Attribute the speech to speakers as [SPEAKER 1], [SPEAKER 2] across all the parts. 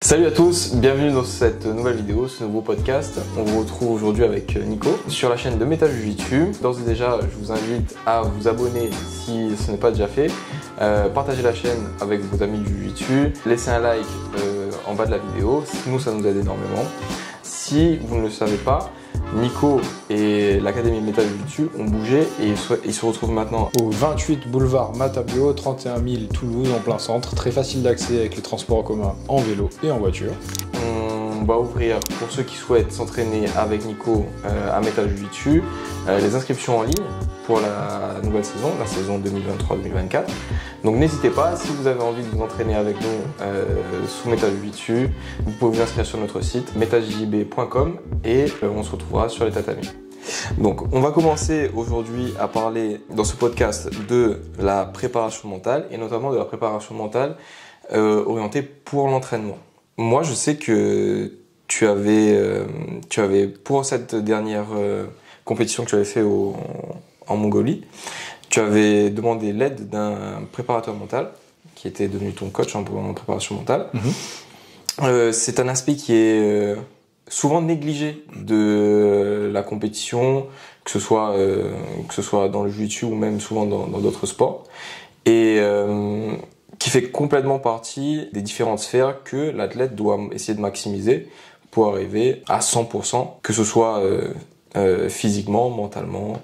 [SPEAKER 1] Salut à tous, bienvenue dans cette nouvelle vidéo, ce nouveau podcast. On vous retrouve aujourd'hui avec Nico sur la chaîne de Métal Jiu-Jitsu. D'ores et déjà, je vous invite à vous abonner si ce n'est pas déjà fait. Partagez la chaîne avec vos amis du Jiu-Jitsu. Laissez un like en bas de la vidéo, nous ça nous aide énormément. Si vous ne le savez pas, Nico et l'Académie Métal Jiu-Jitsu ont bougé et ils se retrouvent maintenant
[SPEAKER 2] au 28 boulevard Matabio, 31 000 Toulouse, en plein centre. Très facile d'accès avec les transports en commun en vélo et en voiture.
[SPEAKER 1] On va ouvrir, pour ceux qui souhaitent s'entraîner avec Nico à Métal Jiu-Jitsu, les inscriptions en ligne pour la nouvelle saison, la saison 2023-2024. Donc n'hésitez pas, si vous avez envie de vous entraîner avec nous sous Métal Jiu-Jitsu, vous pouvez vous inscrire sur notre site metaljb.com et on se retrouvera sur les tatamis. Donc on va commencer aujourd'hui à parler dans ce podcast de la préparation mentale et notamment de la préparation mentale orientée pour l'entraînement. Moi je sais que tu avais pour cette dernière compétition que tu avais fait en Mongolie, tu avais demandé l'aide d'un préparateur mental qui était devenu ton coach en préparation mentale. C'est un aspect qui est souvent négligé de la compétition, que ce soit dans le jiu-jitsu ou même souvent dans d'autres sports, et qui fait complètement partie des différentes sphères que l'athlète doit essayer de maximiser pour arriver à 100%, que ce soit physiquement, mentalement,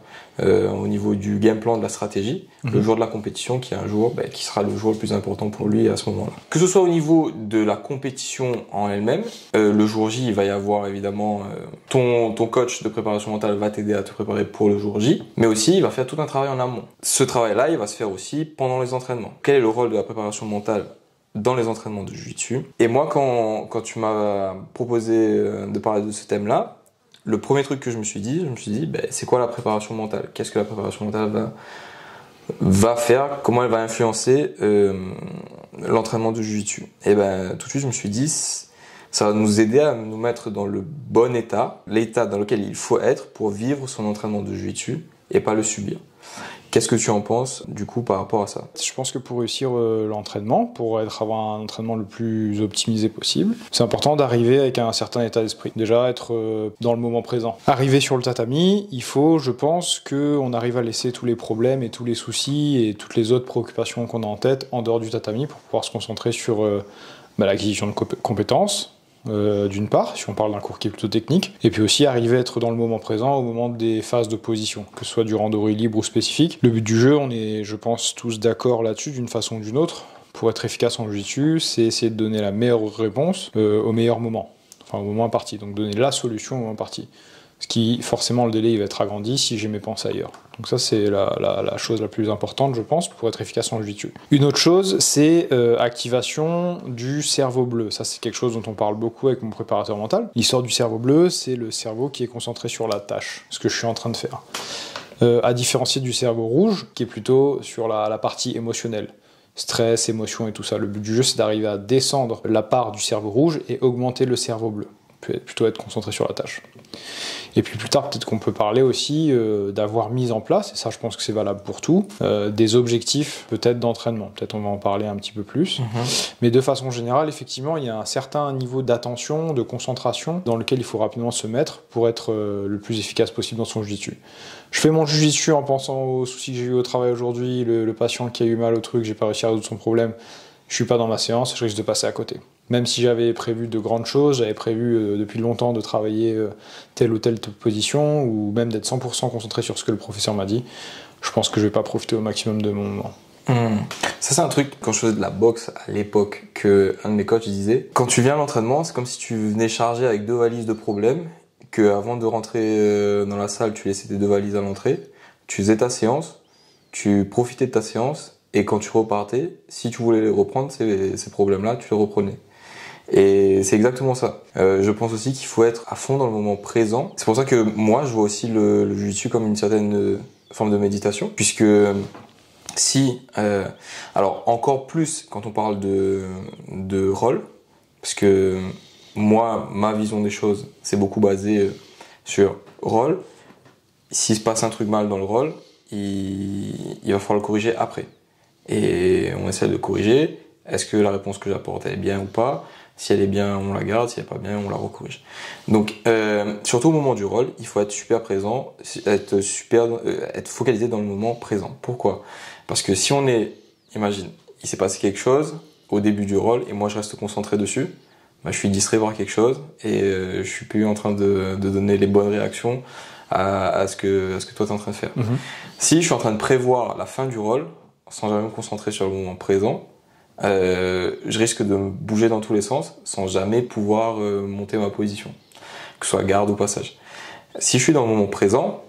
[SPEAKER 1] au niveau du game plan, de la stratégie, le jour de la compétition qui est un jour qui sera le jour le plus important pour lui à ce moment-là. Que ce soit au niveau de la compétition en elle-même, le jour J, il va y avoir évidemment ton coach de préparation mentale va t'aider à te préparer pour le jour J, mais aussi il va faire tout un travail en amont. Ce travail-là, il va se faire aussi pendant les entraînements. Quel est le rôle de la préparation mentale dans les entraînements de jiu-jitsu? Et moi, quand tu m'as proposé de parler de ce thème-là, le premier truc que je me suis dit, c'est quoi la préparation mentale? Qu'est-ce que la préparation mentale va faire? Comment elle va influencer l'entraînement de jiu-jitsu? Et tout de suite, je me suis dit, ça va nous aider à nous mettre dans le bon état, l'état dans lequel il faut être pour vivre son entraînement de jiu-jitsu et pas le subir. Qu'est-ce que tu en penses, du coup, par rapport à ça?
[SPEAKER 2] Je pense que pour réussir l'entraînement, pour avoir un entraînement le plus optimisé possible, c'est important d'arriver avec un certain état d'esprit. Déjà, être dans le moment présent. Arriver sur le tatami, il faut, je pense, qu'on arrive à laisser tous les problèmes et tous les soucis et toutes les autres préoccupations qu'on a en tête en dehors du tatami pour pouvoir se concentrer sur l'acquisition de compétences. D'une part, si on parle d'un cours qui est plutôt technique, et puis aussi arriver à être dans le moment présent au moment des phases de position, que ce soit du randori libre ou spécifique. Le but du jeu, on est, je pense, tous d'accord là-dessus d'une façon ou d'une autre. Pour être efficace en jiu-jitsu, c'est essayer de donner la meilleure réponse au meilleur moment, enfin au moment imparti, donc donner la solution au moment imparti. Ce qui, forcément, le délai il va être agrandi si j'ai mes pensées ailleurs. Donc ça, c'est la chose la plus importante, je pense, pour être efficace en jiu-jitsu. Une autre chose, c'est activation du cerveau bleu. Ça, c'est quelque chose dont on parle beaucoup avec mon préparateur mental. L'histoire du cerveau bleu, c'est le cerveau qui est concentré sur la tâche, ce que je suis en train de faire. À différencier du cerveau rouge, qui est plutôt sur la partie émotionnelle. Stress, émotion et tout ça. Le but du jeu, c'est d'arriver à descendre la part du cerveau rouge et augmenter le cerveau bleu. Plutôt être concentré sur la tâche. Et puis plus tard, peut-être qu'on peut parler aussi d'avoir mis en place, et ça je pense que c'est valable pour tout, des objectifs peut-être d'entraînement. Peut-être on va en parler un petit peu plus. Mais de façon générale, effectivement, il y a un certain niveau d'attention, de concentration dans lequel il faut rapidement se mettre pour être le plus efficace possible dans son jiu-jitsu. Je fais mon jiu-jitsu en pensant aux soucis que j'ai eu au travail aujourd'hui, le patient qui a eu mal au truc, j'ai pas réussi à résoudre son problème, je suis pas dans ma séance, je risque de passer à côté. Même si j'avais prévu de grandes choses, j'avais prévu depuis longtemps de travailler telle ou telle position, ou même d'être 100% concentré sur ce que le professeur m'a dit, je pense que je vais pas profiter au maximum de mon moment.
[SPEAKER 1] Ça c'est un truc, quand je faisais de la boxe à l'époque, que un de mes coachs disait, quand tu viens à l'entraînement, c'est comme si tu venais chargé avec 2 valises de problèmes, que avant de rentrer dans la salle, tu laissais tes 2 valises à l'entrée, tu faisais ta séance, tu profitais de ta séance, et quand tu repartais, si tu voulais les reprendre, ces problèmes-là, tu les reprenais. Et c'est exactement ça. Je pense aussi qu'il faut être à fond dans le moment présent. C'est pour ça que moi, je vois aussi le jiu-jitsu comme une certaine forme de méditation, puisque alors encore plus quand on parle de rôle, parce que moi, ma vision des choses, c'est beaucoup basé sur rôle. S'il se passe un truc mal dans le rôle, il va falloir le corriger après. Et on essaie de corriger. Est-ce que la réponse que j'apporte est bien ou pas? Si elle est bien, on la garde. Si elle n'est pas bien, on la recorrige. Donc, surtout au moment du rôle, il faut être super présent, être focalisé dans le moment présent. Pourquoi? Parce que si on est, imagine, il s'est passé quelque chose au début du rôle et moi je reste concentré dessus, bah, je suis distrait par quelque chose et je suis plus en train de donner les bonnes réactions à ce que toi tu es en train de faire. Si je suis en train de prévoir la fin du rôle sans jamais me concentrer sur le moment présent, je risque de me bouger dans tous les sens sans jamais pouvoir monter ma position, que ce soit garde ou passage. Si je suis dans le moment présent,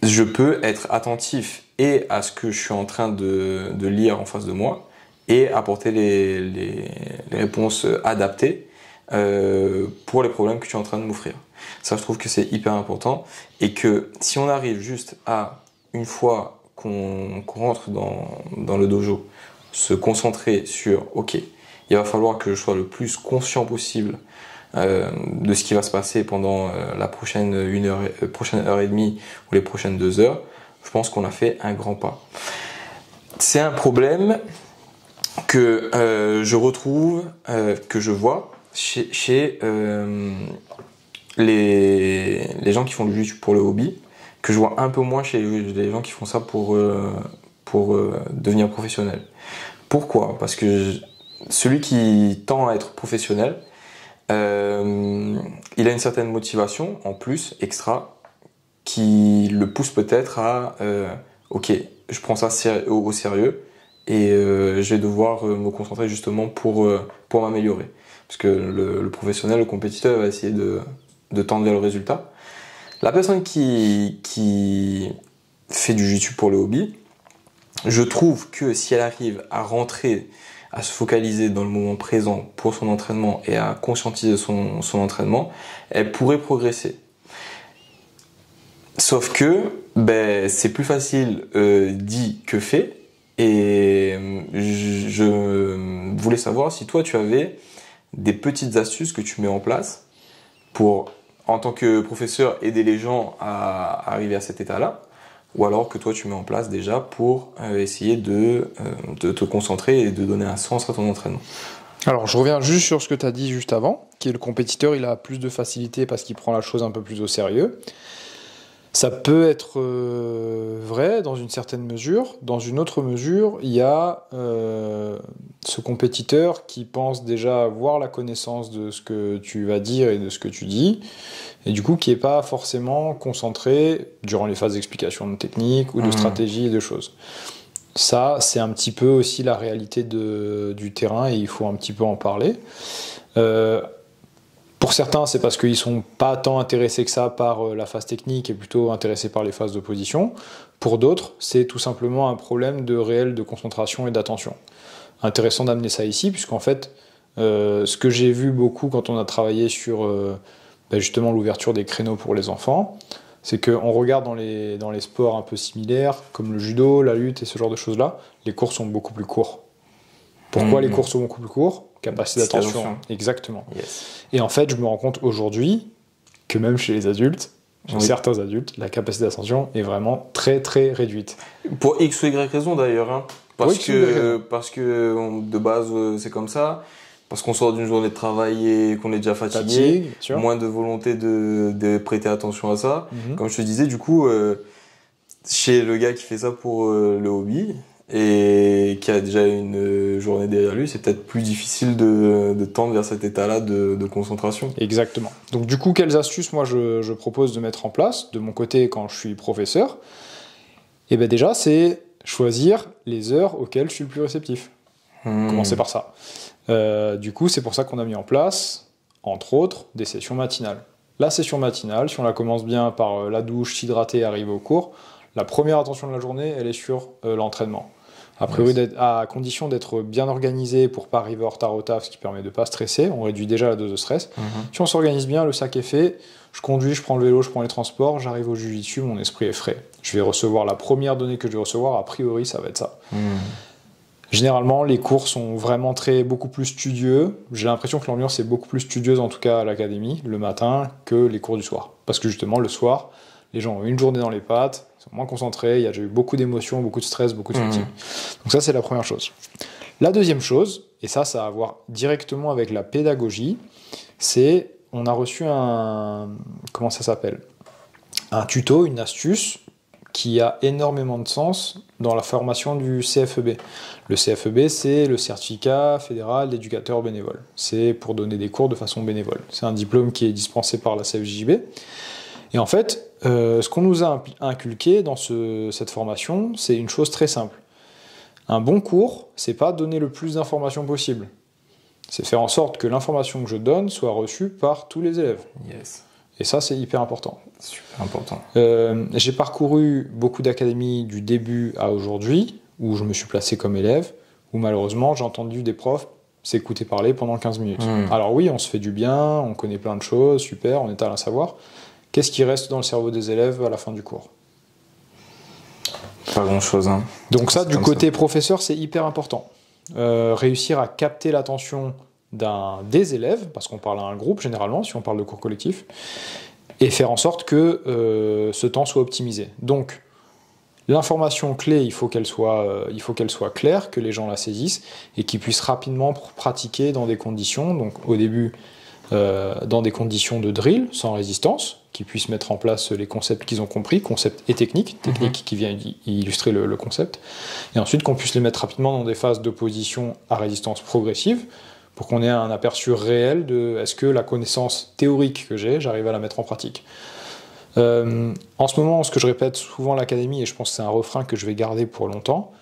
[SPEAKER 1] je peux être attentif et à ce que je suis en train de lire en face de moi et apporter les réponses adaptées pour les problèmes que tu es en train de m'offrir. Ça, je trouve que c'est hyper important et que si on arrive juste à, une fois qu'on rentre dans le dojo, se concentrer sur, ok, il va falloir que je sois le plus conscient possible de ce qui va se passer pendant la prochaine heure et demie ou les prochaines 2 heures, je pense qu'on a fait un grand pas. C'est un problème que je retrouve, que je vois chez les gens qui font du jiu-jitsu pour le hobby, que je vois un peu moins chez les gens qui font ça pour devenir professionnel. Pourquoi? Parce que celui qui tend à être professionnel, il a une certaine motivation en plus, extra, qui le pousse peut-être à ok, je prends ça au sérieux et je vais devoir me concentrer justement pour m'améliorer. Parce que le professionnel, le compétiteur va essayer de tendre vers le résultat. La personne qui fait du jiu-jitsu pour le hobby, je trouve que si elle arrive à rentrer, à se focaliser dans le moment présent pour son entraînement et à conscientiser son entraînement, elle pourrait progresser. Sauf que c'est plus facile dit que fait. Et je voulais savoir si toi tu avais des petites astuces que tu mets en place pour, en tant que professeur, aider les gens à arriver à cet état-là, ou alors que toi tu mets en place déjà pour essayer de te concentrer et de donner un sens à ton entraînement.
[SPEAKER 2] Alors je reviens juste sur ce que tu as dit juste avant, qui est le compétiteur, il a plus de facilité parce qu'il prend la chose un peu plus au sérieux. Ça peut être vrai dans une certaine mesure. Dans une autre mesure, il y a ce compétiteur qui pense déjà avoir la connaissance de ce que tu vas dire et de ce que tu dis, et du coup qui n'est pas forcément concentré durant les phases d'explication de technique ou de stratégie et de choses. Ça, c'est un petit peu aussi la réalité du terrain et il faut un petit peu en parler. Pour certains, c'est parce qu'ils ne sont pas tant intéressés que ça par la phase technique et plutôt intéressés par les phases d'opposition. Pour d'autres, c'est tout simplement un problème de concentration et d'attention. Intéressant d'amener ça ici, puisqu'en fait, ce que j'ai vu beaucoup quand on a travaillé sur justement l'ouverture des créneaux pour les enfants, c'est qu'on regarde dans les sports un peu similaires, comme le judo, la lutte et ce genre de choses-là, les cours sont beaucoup plus courts. Pourquoi les cours sont beaucoup plus courts? Capacité d'attention. Exactement. Yes. Et en fait, je me rends compte aujourd'hui que même chez les adultes, chez certains adultes, la capacité d'attention est vraiment très très réduite.
[SPEAKER 1] Pour X ou Y raison d'ailleurs, hein. Parce que de base c'est comme ça, parce qu'on sort d'une journée de travail et qu'on est déjà fatigué, moins de volonté de prêter attention à ça. Comme je te disais, du coup, chez le gars qui fait ça pour le hobby, et qui a déjà une journée derrière lui, c'est peut-être plus difficile de tendre vers cet état-là de concentration.
[SPEAKER 2] Exactement. Donc du coup, quelles astuces moi je propose de mettre en place de mon côté quand je suis professeur? Et déjà, c'est choisir les heures auxquelles je suis le plus réceptif. Commencer par ça. Du coup, c'est pour ça qu'on a mis en place, entre autres, des sessions matinales. La session matinale, si on la commence bien par la douche, s'hydrater et arriver au cours, la première attention de la journée, elle est sur l'entraînement. A priori, à condition d'être bien organisé pour pas arriver en retard au taf, ce qui permet de pas stresser, on réduit déjà la dose de stress. Si on s'organise bien, le sac est fait, je conduis, je prends le vélo, je prends les transports, j'arrive au jiu-jitsu, mon esprit est frais. Je vais recevoir la première donnée que je vais recevoir, a priori, ça va être ça. Généralement, les cours sont vraiment beaucoup plus studieux. J'ai l'impression que l'ambiance est beaucoup plus studieuse, en tout cas à l'académie, le matin, que les cours du soir. Parce que justement, le soir, les gens ont une journée dans les pattes, ils sont moins concentrés, il y a déjà eu beaucoup d'émotions, beaucoup de stress, beaucoup de fatigue. Donc ça, c'est la première chose. La deuxième chose, et ça a à voir directement avec la pédagogie, on a reçu comment ça s'appelle ? Un tuto, une astuce qui a énormément de sens dans la formation du CFEB. Le CFEB, c'est le certificat fédéral d'éducateur bénévole. C'est pour donner des cours de façon bénévole. C'est un diplôme qui est dispensé par la CFJB. Et en fait, ce qu'on nous a inculqué dans cette formation, c'est une chose très simple. Un bon cours, c'est pas donner le plus d'informations possible. C'est faire en sorte que l'information que je donne soit reçue par tous les élèves.
[SPEAKER 1] Yes.
[SPEAKER 2] Et ça, c'est hyper important.
[SPEAKER 1] Super important.
[SPEAKER 2] J'ai parcouru beaucoup d'académies du début à aujourd'hui, où je me suis placé comme élève, où malheureusement, j'ai entendu des profs s'écouter parler pendant 15 minutes. Alors oui, on se fait du bien, on connaît plein de choses, super, on étale un savoir. Qu'est-ce qui reste dans le cerveau des élèves à la fin du cours ?
[SPEAKER 1] Pas grand-chose. Hein.
[SPEAKER 2] Donc ça, du côté professeur, c'est hyper important. Réussir à capter l'attention des élèves, parce qu'on parle à un groupe généralement, si on parle de cours collectif, et faire en sorte que ce temps soit optimisé. Donc, l'information clé, il faut qu'elle soit claire, que les gens la saisissent, et qu'ils puissent rapidement pratiquer dans des conditions, donc au début, dans des conditions de drill, sans résistance, qu'ils puissent mettre en place les concepts qu'ils ont compris, concepts et techniques qui vient illustrer le concept, et ensuite qu'on puisse les mettre rapidement dans des phases d'opposition à résistance progressive, pour qu'on ait un aperçu réel de est-ce que la connaissance théorique que j'arrive à la mettre en pratique. En ce moment, ce que je répète souvent à l'académie, et je pense que c'est un refrain que je vais garder pour longtemps,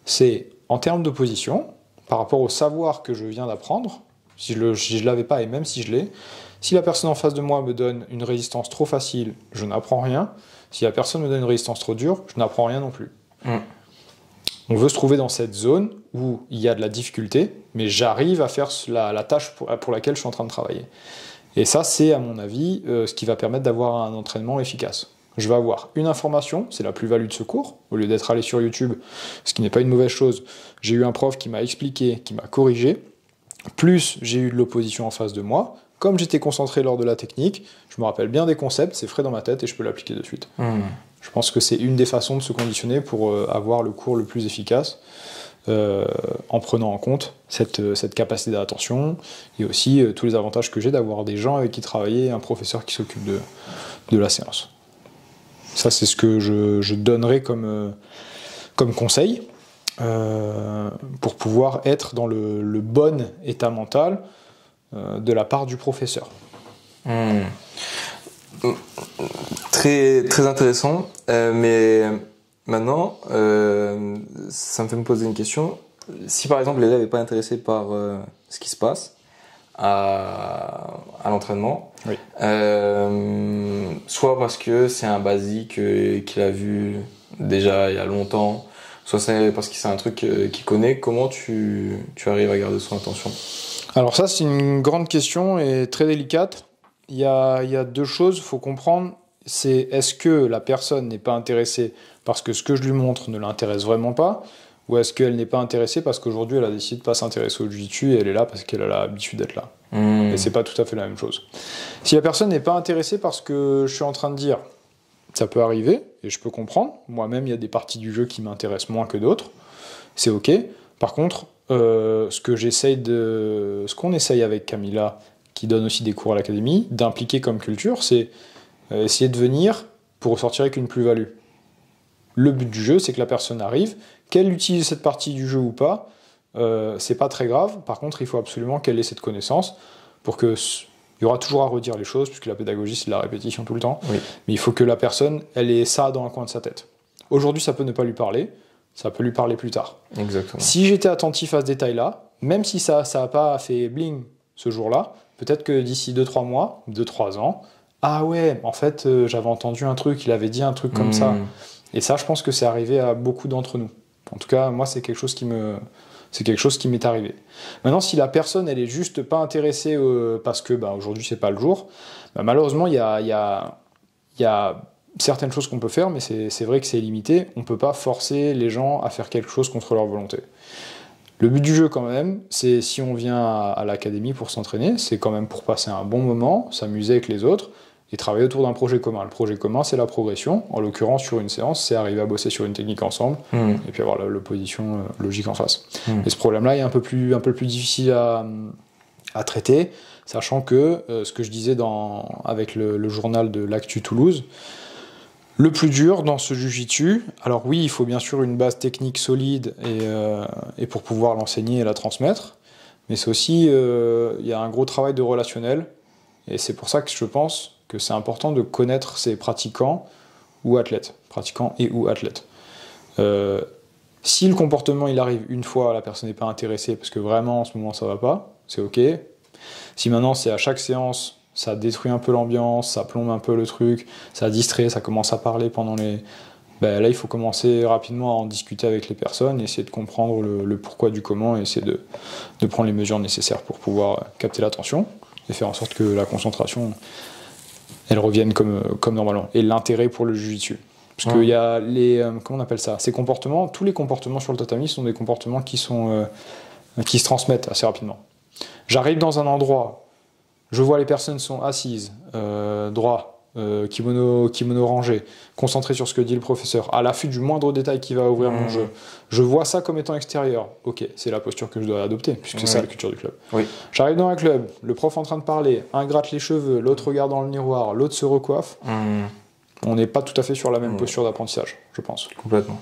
[SPEAKER 2] c'est en termes d'opposition, par rapport au savoir que je viens d'apprendre, si je ne l'avais pas et même si je l'ai, si la personne en face de moi me donne une résistance trop facile, je n'apprends rien. Si la personne me donne une résistance trop dure, je n'apprends rien non plus. On veut se trouver dans cette zone où il y a de la difficulté, mais j'arrive à faire la tâche pour laquelle je suis en train de travailler. Et ça, c'est, à mon avis, ce qui va permettre d'avoir un entraînement efficace. Je vais avoir une information, c'est la plus-value de ce cours, au lieu d'être allé sur YouTube, ce qui n'est pas une mauvaise chose. J'ai eu un prof qui m'a expliqué, qui m'a corrigé, plus j'ai eu de l'opposition en face de moi. Comme j'étais concentré lors de la technique, je me rappelle bien des concepts, c'est frais dans ma tête et je peux l'appliquer de suite. Je pense que c'est une des façons de se conditionner pour avoir le cours le plus efficace, en prenant en compte cette capacité d'attention et aussi tous les avantages que j'ai d'avoir des gens avec qui travailler et un professeur qui s'occupe de la séance. Ça, c'est ce que je donnerais comme conseil pour pouvoir être dans le bon état mental de la part du professeur.
[SPEAKER 1] Très, très intéressant, mais maintenant, ça me fait me poser une question. Si par exemple l'élève n'est pas intéressé par ce qui se passe à l'entraînement,
[SPEAKER 2] oui.
[SPEAKER 1] Soit parce que c'est un basique qu'il a vu déjà il y a longtemps, soit c'est parce que c'est un truc qu'il connaît, comment tu arrives à garder son attention ?
[SPEAKER 2] Alors ça, c'est une grande question et très délicate. Il y a deux choses qu'il faut comprendre. C'est est-ce que la personne n'est pas intéressée parce que ce que je lui montre ne l'intéresse vraiment pas, ou est-ce qu'elle n'est pas intéressée parce qu'aujourd'hui elle a décidé de ne pas s'intéresser au jiu-jitsu et elle est là parce qu'elle a l'habitude d'être là. Et c'est pas tout à fait la même chose. Si la personne n'est pas intéressée parce que je suis en train de dire, ça peut arriver et je peux comprendre. Moi-même, il y a des parties du jeu qui m'intéressent moins que d'autres. C'est ok. Par contre, ce qu'on essaye avec Camilla, qui donne aussi des cours à l'académie, d'impliquer comme culture, c'est essayer de venir pour ressortir avec une plus-value. Le but du jeu, c'est que la personne arrive, qu'elle utilise cette partie du jeu ou pas, c'est pas très grave. Par contre, il faut absolument qu'elle ait cette connaissance pour que il y aura toujours à redire les choses, puisque la pédagogie, c'est de la répétition tout le temps. Oui. Mais il faut que la personne, elle ait ça dans un coin de sa tête. Aujourd'hui, ça peut ne pas lui parler, ça peut lui parler plus tard.
[SPEAKER 1] Exactement. Si
[SPEAKER 2] j'étais attentif à ce détail-là, même si ça n'a pas fait bling ce jour-là, peut-être que d'ici 2-3 mois, 2-3 ans, ah ouais, en fait, j'avais entendu un truc, il avait dit un truc comme ça. Et ça, je pense que c'est arrivé à beaucoup d'entre nous. En tout cas, moi, c'est quelque chose qui m'est arrivé. Maintenant, si la personne, elle est juste pas intéressée parce que aujourd'hui, c'est pas le jour, malheureusement, il y a certaines choses qu'on peut faire, mais c'est vrai que c'est limité. On peut pas forcer les gens à faire quelque chose contre leur volonté. Le but du jeu, quand même, c'est si on vient à l'académie pour s'entraîner, c'est quand même pour passer un bon moment, s'amuser avec les autres, et travailler autour d'un projet commun. Le projet commun, c'est la progression. En l'occurrence, sur une séance, c'est arriver à bosser sur une technique ensemble et puis avoir l'opposition logique en face. Et ce problème-là est un peu plus difficile à traiter, sachant que ce que je disais avec le journal de l'Actu Toulouse, le plus dur dans ce jujitsu, alors oui, il faut bien sûr une base technique solide et pour pouvoir l'enseigner et la transmettre, mais c'est aussi, il y a un gros travail de relationnel, et c'est pour ça que je pense que c'est important de connaître ses pratiquants ou athlètes. Si le comportement il arrive une fois, la personne n'est pas intéressée parce que vraiment en ce moment ça va pas, c'est ok. Si maintenant c'est à chaque séance, ça détruit un peu l'ambiance, ça plombe un peu le truc, ça distrait, ça commence à parler pendant les... Ben là il faut commencer rapidement à en discuter avec les personnes, essayer de comprendre le pourquoi du comment et essayer de prendre les mesures nécessaires pour pouvoir capter l'attention et faire en sorte que la concentration elle revienne comme normalement. Et l'intérêt pour le jiu-jitsu. Parce qu'il y a comment on appelle ça ? Ces comportements, tous les comportements sur le tatami sont des comportements qui se transmettent assez rapidement. J'arrive dans un endroit, je vois les personnes sont assises, droit, kimono rangé, concentré sur ce que dit le professeur, à l'affût du moindre détail qui va ouvrir mon jeu. Je vois ça comme étant extérieur. Ok, c'est la posture que je dois adopter, puisque c'est ça la culture du club. Oui. J'arrive dans un club, le prof en train de parler, un gratte les cheveux, l'autre regarde dans le miroir, l'autre se recoiffe. On n'est pas tout à fait sur la même posture d'apprentissage, je pense.
[SPEAKER 1] Complètement.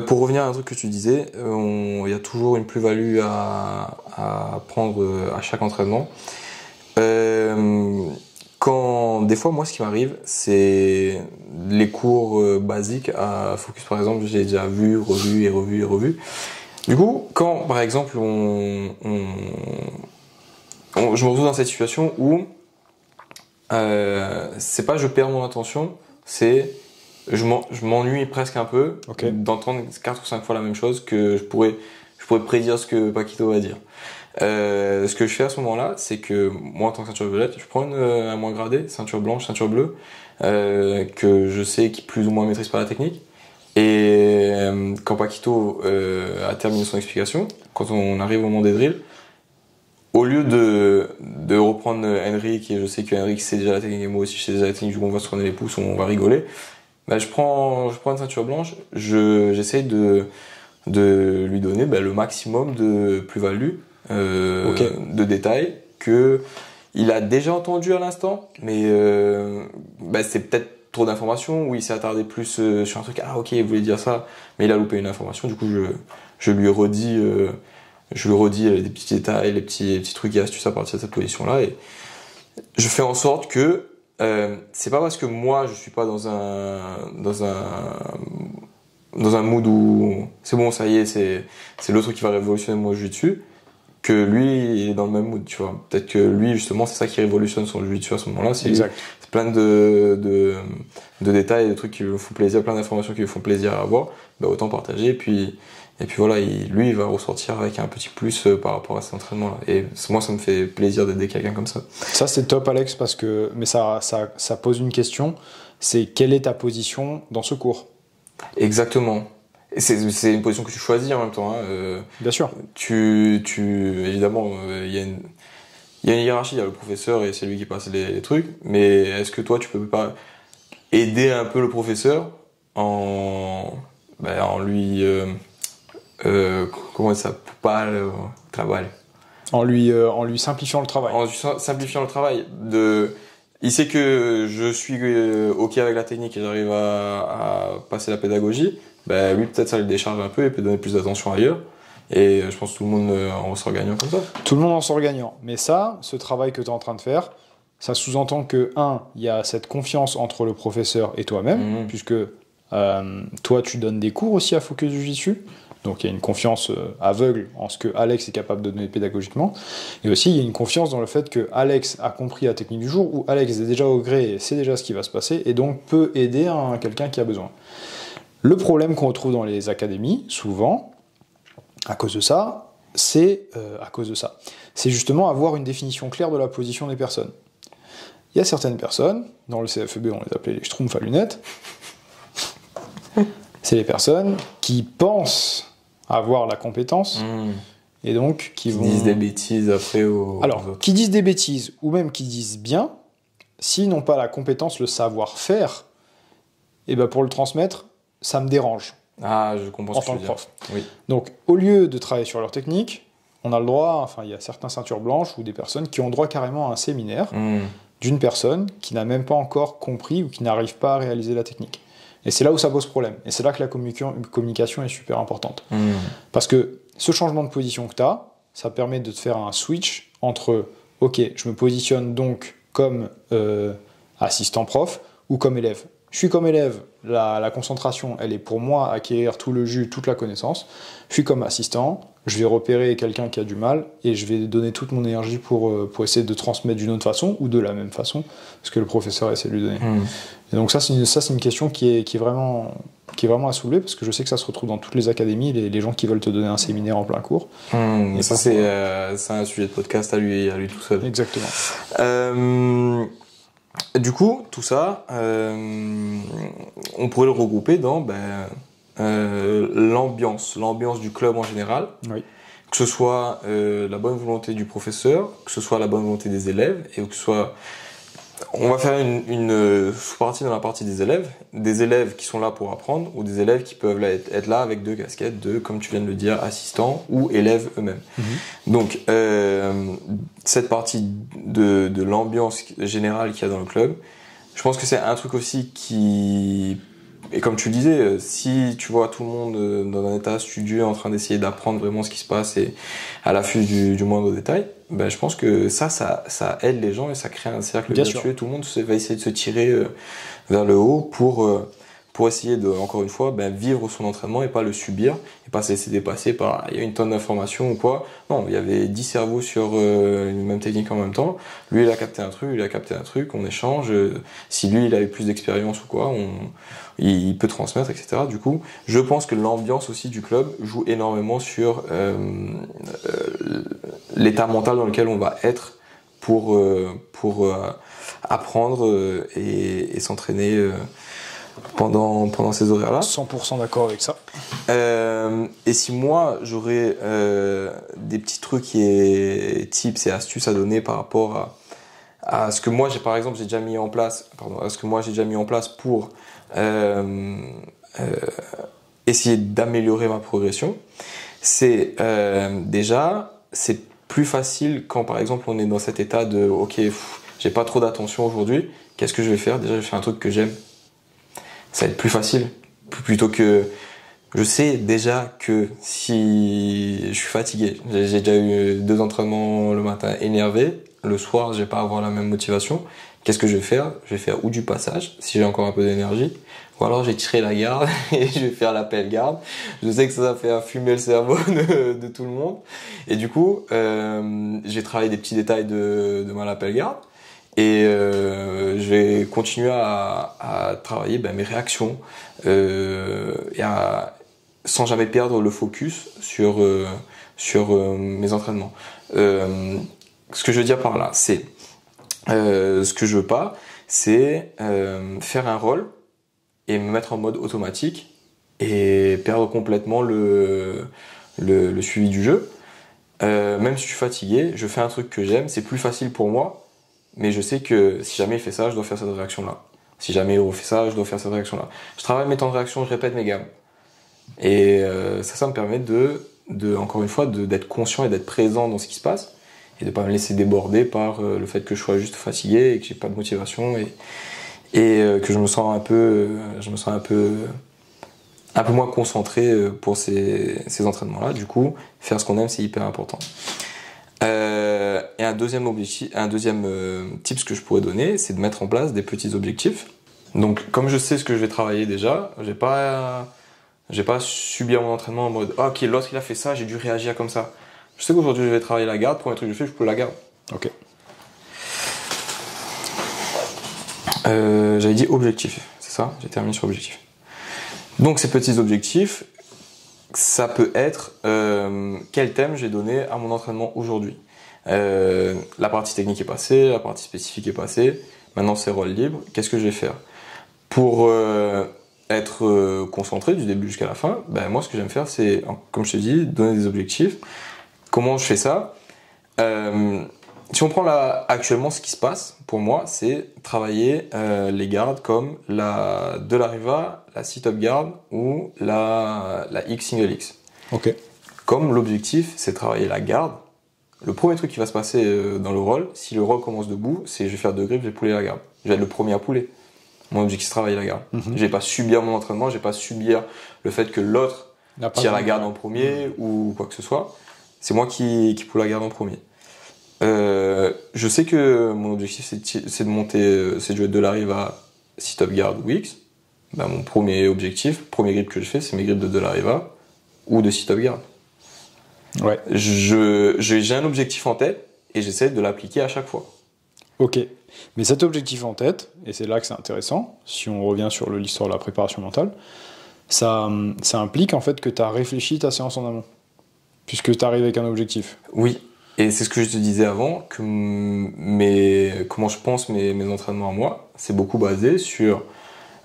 [SPEAKER 1] Pour revenir à un truc que tu disais, il y a toujours une plus-value à prendre à chaque entraînement. Des fois, moi, ce qui m'arrive, c'est les cours basiques à Focus, par exemple, j'ai déjà vu, revu. Du coup, quand, par exemple, je me retrouve dans cette situation où c'est pas je perds mon attention, c'est je m'ennuie presque un peu d'entendre 4 ou 5 fois la même chose que je pourrais prédire ce que Paquito va dire. Ce que je fais à ce moment-là, c'est que moi en tant que ceinture violette, je prends un moins gradé, ceinture blanche, ceinture bleue, que je sais qui plus ou moins maîtrise pas la technique. Et quand Paquito a terminé son explication, quand on arrive au moment des drills, au lieu de reprendre Henrik, et je sais que Henrik sait déjà la technique et moi aussi je sais déjà la technique, du coup on va se tourner les pouces, on va rigoler, bah je prends une ceinture blanche, j'essaye de lui donner le maximum de plus-value, de détails que il a déjà entendu à l'instant, mais c'est peut-être trop d'informations, ou il s'est attardé plus sur un truc, ah ok il voulait dire ça, mais il a loupé une information, du coup je lui redis les petits détails, les petits trucs et astuces à partir de cette position-là, et je fais en sorte que c'est pas parce que moi je suis pas dans un mood où c'est bon, ça y est, c'est le truc qui va révolutionner mon jiu-jitsu, que lui il est dans le même mood, tu vois. Peut-être que lui justement c'est ça qui révolutionne son jiu-jitsu à ce moment-là, c'est plein de détails, de trucs qui lui font plaisir, plein d'informations qui lui font plaisir à avoir, autant partager, et puis voilà, lui il va ressortir avec un petit plus par rapport à cet entraînement-là. Et moi ça me fait plaisir d'aider quelqu'un comme ça.
[SPEAKER 2] Ça c'est top Alex, mais ça pose une question, c'est quelle est ta position dans ce cours ?
[SPEAKER 1] Exactement. Et c'est une position que tu choisis en même temps.
[SPEAKER 2] Bien sûr.
[SPEAKER 1] Évidemment, il y a une hiérarchie, il y a le professeur et c'est lui qui passe les trucs, mais est-ce que toi tu peux pas aider un peu le professeur en lui comment ça peut pas le travail,
[SPEAKER 2] en lui simplifiant le travail.
[SPEAKER 1] En lui simplifiant le travail. Il sait que je suis ok avec la technique et j'arrive à passer la pédagogie. Lui peut-être ça le décharge un peu et peut donner plus d'attention ailleurs. Et je pense que tout le monde en ressort gagnant comme ça. Tout
[SPEAKER 2] le monde en sort gagnant. Mais ce travail que tu es en train de faire, ça sous-entend que, il y a cette confiance entre le professeur et toi-même, puisque toi tu donnes des cours aussi à Focus Jiu-Jitsu. Donc il y a une confiance aveugle en ce que Alex est capable de donner pédagogiquement. Et aussi il y a une confiance dans le fait que Alex a compris la technique du jour, ou Alex est déjà au gré et sait déjà ce qui va se passer, et donc peut aider quelqu'un qui a besoin. Le problème qu'on retrouve dans les académies, souvent, à cause de ça, c'est justement avoir une définition claire de la position des personnes. Il y a certaines personnes, dans le CFEB on les appelait les schtroumpfs à lunettes, c'est les personnes qui pensent avoir la compétence et donc qui vont...
[SPEAKER 1] disent des bêtises après
[SPEAKER 2] qui disent des bêtises ou même qui disent bien, s'ils n'ont pas la compétence, le savoir-faire, et ben pour le transmettre, ça me dérange.
[SPEAKER 1] Ah, je comprends
[SPEAKER 2] en
[SPEAKER 1] ce que
[SPEAKER 2] tant
[SPEAKER 1] tu
[SPEAKER 2] que
[SPEAKER 1] veux
[SPEAKER 2] prof.
[SPEAKER 1] dire. Oui.
[SPEAKER 2] Donc, au lieu de travailler sur leur technique, on a le droit, enfin, il y a certaines ceintures blanches ou des personnes qui ont droit carrément à un séminaire d'une personne qui n'a même pas encore compris ou qui n'arrive pas à réaliser la technique. Et c'est là où ça pose problème. Et c'est là que la communication est super importante. Parce que ce changement de position que tu as, ça permet de te faire un switch entre, ok, je me positionne donc comme assistant prof ou comme élève. Je suis comme élève, la concentration, elle est pour moi acquérir tout le jus, toute la connaissance. Je suis comme assistant, je vais repérer quelqu'un qui a du mal et je vais donner toute mon énergie pour essayer de transmettre d'une autre façon ou de la même façon, ce que le professeur essaie de lui donner. Et donc ça, c'est une question qui est vraiment à soulever, parce que je sais que ça se retrouve dans toutes les académies, les gens qui veulent te donner un séminaire en plein cours.
[SPEAKER 1] Et ça, c'est un sujet de podcast à lui tout seul.
[SPEAKER 2] Exactement.
[SPEAKER 1] Du coup, tout ça, on pourrait le regrouper dans l'ambiance du club en général.
[SPEAKER 2] Oui.
[SPEAKER 1] Que ce soit la bonne volonté du professeur, que ce soit la bonne volonté des élèves, et que ce soit... On va faire une sous-partie dans la partie des élèves qui sont là pour apprendre, ou des élèves qui peuvent être là avec deux casquettes de, comme tu viens de le dire, assistants ou élèves eux-mêmes. Donc, cette partie de l'ambiance générale qu'il y a dans le club, je pense que c'est un truc aussi qui... Et comme tu le disais, si tu vois tout le monde dans un état studieux en train d'essayer d'apprendre vraiment ce qui se passe et à l'affût du moindre détail, ben je pense que ça aide les gens et ça crée un cercle vertueux. Tout le monde va essayer de se tirer vers le haut pour essayer de, encore une fois, vivre son entraînement et pas le subir et pas se laisser dépasser par il y a une tonne d'informations ou quoi. Non, il y avait 10 cerveaux sur une même technique en même temps. Lui, il a capté un truc, on échange. Si lui, il avait plus d'expérience ou quoi, il peut transmettre, etc. Du coup, je pense que l'ambiance aussi du club joue énormément sur l'état mental dans lequel on va être pour apprendre et s'entraîner pendant ces horaires-là.
[SPEAKER 2] 100% d'accord avec ça.
[SPEAKER 1] Et si moi, j'aurais des petits trucs et tips et astuces à donner par rapport à ce que moi, j'ai déjà mis en place pour essayer d'améliorer ma progression, c'est déjà, c'est plus facile quand par exemple on est dans cet état de ok, j'ai pas trop d'attention aujourd'hui, qu'est-ce que je vais faire? Déjà, je vais faire un truc que j'aime. Ça va être plus facile, plutôt que je sais déjà que si je suis fatigué, j'ai déjà eu 2 entraînements le matin énervé, le soir je vais pas avoir la même motivation. Qu'est-ce que je vais faire? Je vais faire ou du passage, si j'ai encore un peu d'énergie, ou alors j'ai tiré la garde et je vais faire l'appel garde. Je sais que ça fait fumer le cerveau de tout le monde. Et du coup, j'ai travaillé des petits détails de mon appel garde. Et je vais continuer à travailler mes réactions sans jamais perdre le focus sur mes entraînements. Ce que je veux dire par là, c'est ce que je veux pas, c'est faire un rôle et me mettre en mode automatique et perdre complètement le suivi du jeu. Même si je suis fatigué, je fais un truc que j'aime, c'est plus facile pour moi. Mais je sais que si jamais il fait ça, je dois faire cette réaction-là. Si jamais il refait ça, je dois faire cette réaction-là. Je travaille mes temps de réaction, je répète mes gammes. Et ça me permet encore une fois, d'être conscient et d'être présent dans ce qui se passe. Et de pas me laisser déborder par le fait que je sois juste fatigué et que j'ai pas de motivation et que je me sens un peu moins concentré pour ces entraînements-là. Du coup, faire ce qu'on aime, c'est hyper important. Et un deuxième tips que je pourrais donner, c'est de mettre en place des petits objectifs. Donc, comme je sais ce que je vais travailler déjà, j'ai pas subir mon entraînement en mode ok, l'autre il a fait ça, j'ai dû réagir comme ça. Je sais qu'aujourd'hui je vais travailler la garde, premier truc que je fais, je peux la garde.
[SPEAKER 2] Ok.
[SPEAKER 1] J'avais dit objectif, c'est ça? J'ai terminé sur objectif. Donc ces petits objectifs, ça peut être quel thème j'ai donné à mon entraînement aujourd'hui. La partie technique est passée, la partie spécifique est passée, maintenant c'est rôle libre, qu'est-ce que je vais faire? Pour être concentré du début jusqu'à la fin, moi ce que j'aime faire c'est, comme je te dis, donner des objectifs. Comment je fais ça? Si on prend là, actuellement ce qui se passe, pour moi, c'est travailler les gardes comme la de la Riva, la sit-up guard ou la X single X.
[SPEAKER 2] Ok.
[SPEAKER 1] Comme l'objectif, c'est travailler la garde, le premier truc qui va se passer dans le roll, si le roll commence debout, c'est je vais faire 2 grips, je vais pouler la garde. Je vais être le premier à pouler. Mon objectif, c'est travailler la garde. Je vais pas subir mon entraînement, je vais pas subir le fait que l'autre tire la garde en premier ou quoi que ce soit. C'est moi qui poule la garde en premier. Je sais que mon objectif, c'est de monter, c'est de jouer de la Riva, sit-up guard ou X. Ben, mon premier objectif, premier grip que je fais, c'est mes grips de la Riva ou de sit-up guard.
[SPEAKER 2] Ouais.
[SPEAKER 1] J'ai un objectif en tête et j'essaie de l'appliquer à chaque fois.
[SPEAKER 2] Ok. Mais cet objectif en tête, et c'est là que c'est intéressant, si on revient sur l'histoire de la préparation mentale, ça implique en fait que tu as réfléchi ta séance en amont, puisque tu arrives avec un objectif.
[SPEAKER 1] Oui, et c'est ce que je te disais avant, que comment je pense mes entraînements à moi, c'est beaucoup basé sur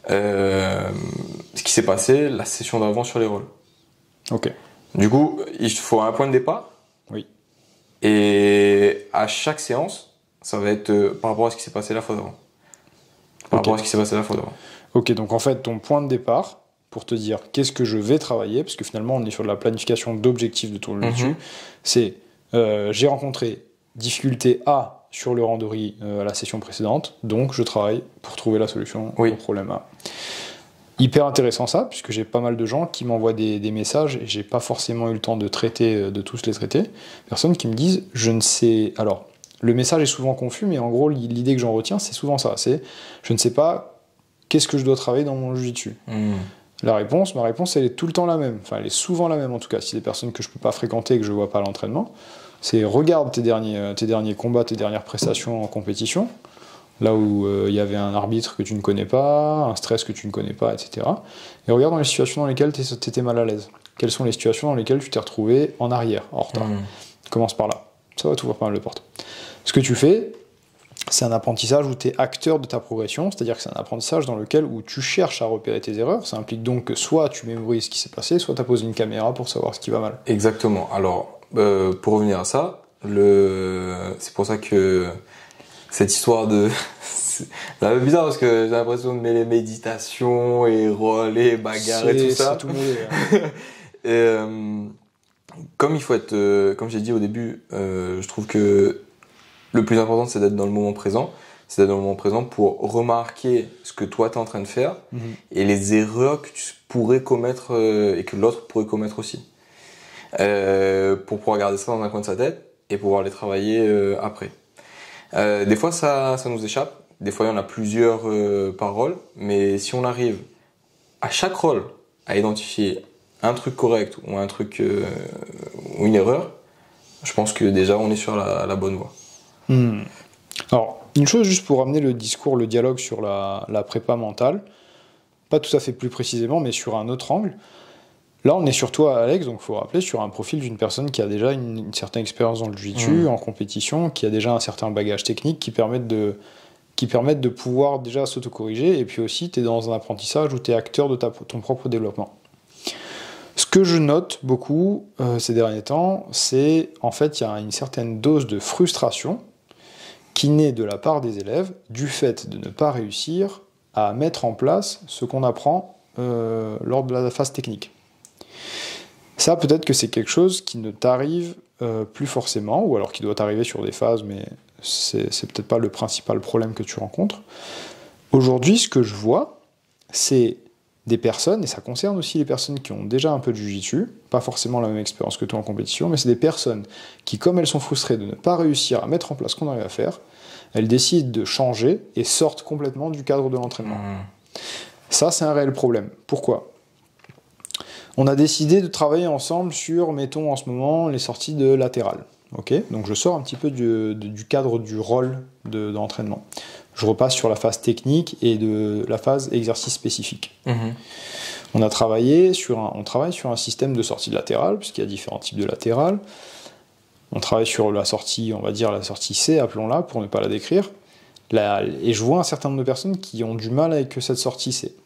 [SPEAKER 1] ce qui s'est passé la session d'avant sur les rolls.
[SPEAKER 2] Ok.
[SPEAKER 1] Du coup, il faut un point de départ.
[SPEAKER 2] Oui.
[SPEAKER 1] Et à chaque séance, ça va être par rapport à ce qui s'est passé la fois d'avant.
[SPEAKER 2] Ok, donc en fait, ton point de départ, pour te dire qu'est-ce que je vais travailler, parce que finalement, on est sur de la planification d'objectifs de ton dessus, c'est j'ai rencontré difficulté A sur le randori à la session précédente, donc je travaille pour trouver la solution au problème A. Hyper intéressant ça, puisque j'ai pas mal de gens qui m'envoient des messages et j'ai pas forcément eu le temps de tous les traiter. Personnes qui me disent, je ne sais... Alors, le message est souvent confus, mais en gros, l'idée que j'en retiens, c'est souvent ça. C'est, je ne sais pas qu'est-ce que je dois travailler dans mon jiu-jitsu. Ma réponse, elle est tout le temps la même. Enfin, elle est souvent la même, en tout cas. Si des personnes que je peux pas fréquenter et que je vois pas à l'entraînement, c'est regarde tes derniers combats, tes dernières prestations en compétition, là où il y avait un arbitre que tu ne connais pas, un stress que tu ne connais pas, etc. Et regarde dans les situations dans lesquelles tu étais mal à l'aise. Quelles sont les situations dans lesquelles tu t'es retrouvé en arrière, en retard. Commence par là. Ça va t'ouvrir pas mal de portes. Ce que tu fais, c'est un apprentissage où tu es acteur de ta progression, c'est-à-dire que c'est un apprentissage dans lequel où tu cherches à repérer tes erreurs. Ça implique donc que soit tu mémorises ce qui s'est passé, soit tu as posé une caméra pour savoir ce qui va mal.
[SPEAKER 1] Exactement. Alors, pour revenir à ça, c'est pour ça que cette histoire de... c'est un peu bizarre parce que j'ai l'impression de mêler méditation et roll et bagarre et tout ça.
[SPEAKER 2] C'est tout mêlé, hein.
[SPEAKER 1] Et comme il faut être... comme j'ai dit au début, je trouve que le plus important, c'est d'être dans le moment présent. C'est d'être dans le moment présent pour remarquer ce que toi, tu es en train de faire et les erreurs que tu pourrais commettre et que l'autre pourrait commettre aussi. Pour pouvoir garder ça dans un coin de sa tête et pouvoir les travailler après. Des fois, ça nous échappe. Des fois, il y en a plusieurs par rôle. Mais si on arrive à chaque rôle à identifier un truc correct ou un truc ou une erreur, je pense que déjà, on est sur la bonne voie.
[SPEAKER 2] Alors, une chose juste pour amener le discours, le dialogue sur la prépa mentale, pas tout à fait plus précisément, mais sur un autre angle. Là, on est sur toi, Alex, donc il faut rappeler sur un profil d'une personne qui a déjà une certaine expérience dans le jiu-jitsu, en compétition, qui a déjà un certain bagage technique qui permettent de pouvoir déjà s'autocorriger, et puis aussi, tu es dans un apprentissage où tu es acteur de ton propre développement. Ce que je note beaucoup ces derniers temps, c'est en fait, il y a une certaine dose de frustration qui naît de la part des élèves du fait de ne pas réussir à mettre en place ce qu'on apprend lors de la phase technique. Ça, peut-être que c'est quelque chose qui ne t'arrive plus forcément, ou alors qui doit t'arriver sur des phases, mais c'est peut-être pas le principal problème que tu rencontres. Aujourd'hui, ce que je vois, c'est des personnes, et ça concerne aussi les personnes qui ont déjà un peu de jiu-jitsu, pas forcément la même expérience que toi en compétition, mais c'est des personnes qui, comme elles sont frustrées de ne pas réussir à mettre en place ce qu'on arrive à faire, elles décident de changer et sortent complètement du cadre de l'entraînement. Ça, c'est un réel problème. Pourquoi ? On a décidé de travailler ensemble sur, mettons en ce moment, les sorties de latérales. Okay, donc je sors un petit peu du cadre du rôle d'entraînement. Je repasse sur la phase technique et de la phase exercice spécifique. On travaille sur un système de sortie de latérale, puisqu'il y a différents types de latérales. On travaille sur la sortie, on va dire la sortie C, appelons-la, pour ne pas la décrire. Et je vois un certain nombre de personnes qui ont du mal avec cette sortie C.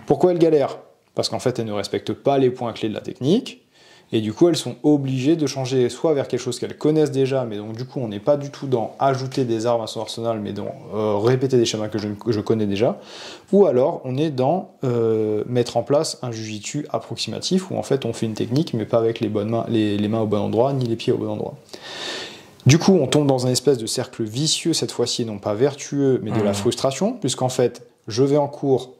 [SPEAKER 2] Pourquoi elles galèrent ? Parce qu'en fait, elles ne respectent pas les points clés de la technique, Et du coup, elles sont obligées de changer soit vers quelque chose qu'elles connaissent déjà, mais donc du coup, on n'est pas du tout dans ajouter des armes à son arsenal, mais dans répéter des schémas que je connais déjà. Ou alors, on est dans mettre en place un jujitsu approximatif, où en fait, on fait une technique, mais pas avec les bonnes mains, les mains au bon endroit, ni les pieds au bon endroit. Du coup, on tombe dans un espèce de cercle vicieux, cette fois-ci, non pas vertueux, mais de la frustration, puisqu'en fait, je vais en cours,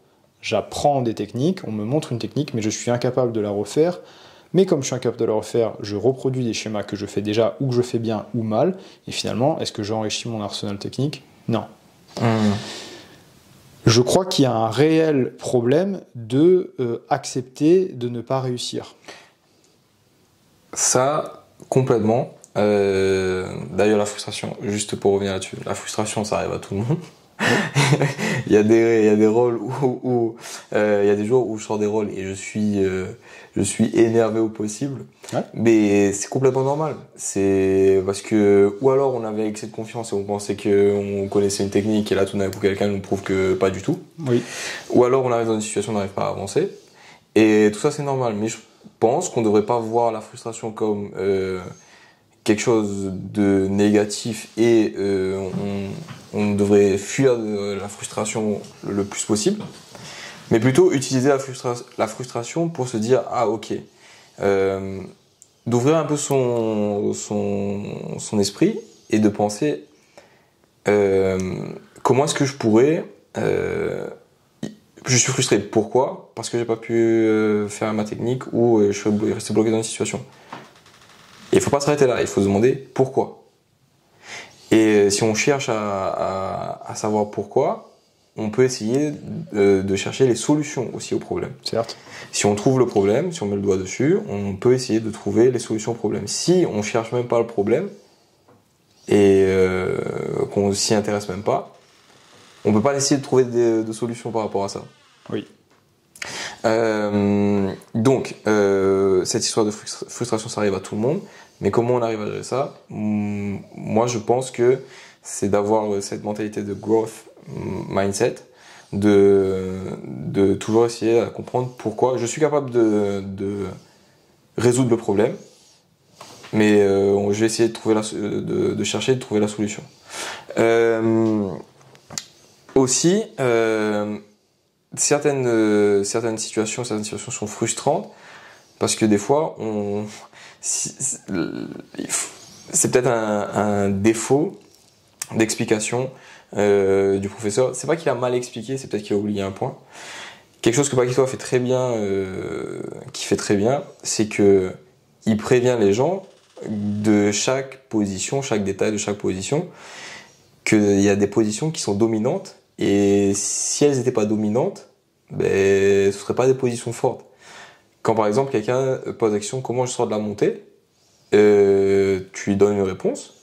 [SPEAKER 2] j'apprends des techniques, on me montre une technique, mais je suis incapable de la refaire. Mais comme je suis incapable de la refaire, je reproduis des schémas que je fais déjà, ou que je fais bien ou mal. Et finalement, est-ce que j'enrichis mon arsenal technique ? Non. Je crois qu'il y a un réel problème de accepter de ne pas réussir.
[SPEAKER 1] Ça, complètement. D'ailleurs, la frustration, juste pour revenir là-dessus, la frustration, ça arrive à tout le monde. Il y a des rôles où il y a des jours où je sors des rôles et je suis énervé au possible.
[SPEAKER 2] Ouais.
[SPEAKER 1] Mais c'est complètement normal. C'est parce que, ou alors on avait excès de confiance et on pensait qu'on connaissait une technique et là tout d'un coup quelqu'un nous prouve que pas du tout.
[SPEAKER 2] Oui.
[SPEAKER 1] Ou alors on arrive dans une situation où on n'arrive pas à avancer. Et tout ça c'est normal. Mais je pense qu'on devrait pas voir la frustration comme quelque chose de négatif et on devrait fuir de la frustration le plus possible, mais plutôt utiliser la frustration pour se dire ah ok, d'ouvrir un peu son esprit et de penser comment est-ce que je pourrais je suis frustré, pourquoi ? Parce que j'ai pas pu faire ma technique ou je suis resté bloqué dans une situation. Et il faut pas s'arrêter là, il faut se demander pourquoi. Et si on cherche à savoir pourquoi, on peut essayer de chercher les solutions aussi au problème.
[SPEAKER 2] Certes.
[SPEAKER 1] Si on trouve le problème, si on met le doigt dessus, on peut essayer de trouver les solutions au problème. Si on cherche même pas le problème et qu'on s'y intéresse même pas, on peut pas essayer de trouver de solutions par rapport à ça.
[SPEAKER 2] Oui.
[SPEAKER 1] Donc, cette histoire de frustration, ça arrive à tout le monde. Mais comment on arrive à gérer ça ? Moi, je pense que c'est d'avoir cette mentalité de growth mindset, de toujours essayer à comprendre pourquoi. Je suis capable de résoudre le problème, mais je vais essayer de chercher de trouver la solution. Aussi, certaines situations sont frustrantes parce que des fois, c'est peut-être un défaut d'explication du professeur. C'est pas qu'il a mal expliqué, c'est peut-être qu'il a oublié un point. Quelque chose que Paquito fait très bien, c'est que il prévient les gens de chaque position, chaque détail de chaque position, qu'il y a des positions qui sont dominantes. Et si elles n'étaient pas dominantes, ce serait pas des positions fortes. Quand par exemple quelqu'un pose la question comment je sors de la montée, tu lui donnes une réponse,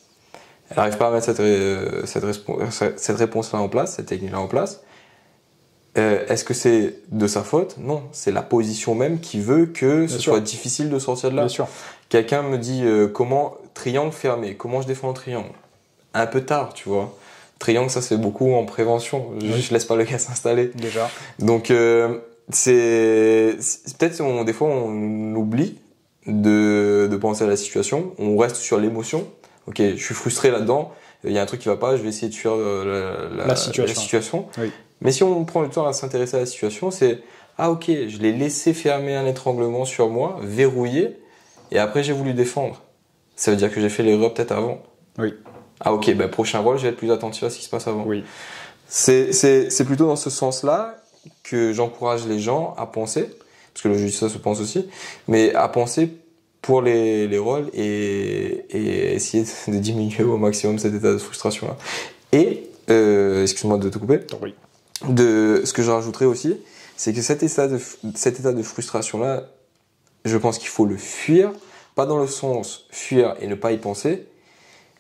[SPEAKER 1] elle n'arrive pas à mettre cette réponse-là en place, cette technique-là en place. Est-ce que c'est de sa faute ? Non, c'est la position même qui veut que ce soit difficile de sortir de là.
[SPEAKER 2] Bien sûr.
[SPEAKER 1] Quelqu'un me dit comment triangle fermé, comment je défends un triangle ? Un peu tard, tu vois. Triangle, ça c'est beaucoup en prévention. Je laisse pas le gars s'installer. Déjà. Donc c'est peut-être des fois on oublie de penser à la situation. On reste sur l'émotion. Ok, je suis frustré là-dedans. Il y a un truc qui va pas. Je vais essayer de fuir la situation. Oui. Mais si on prend le temps à s'intéresser à la situation, c'est ah ok, je l'ai laissé fermer un étranglement sur moi, verrouillé, et après j'ai voulu défendre. Ça veut dire que j'ai fait l'erreur peut-être avant. Oui. Ah ok, prochain rôle, je vais être plus attentif à ce qui se passe avant. Oui. C'est plutôt dans ce sens-là que j'encourage les gens à penser, parce que le jujitsu ça se pense aussi, mais à penser pour les rôles et essayer de diminuer au maximum cet état de frustration-là. Et, excuse-moi de te couper, oui. Ce que je rajouterais aussi, c'est que cet état de frustration-là, je pense qu'il faut le fuir, pas dans le sens fuir et ne pas y penser,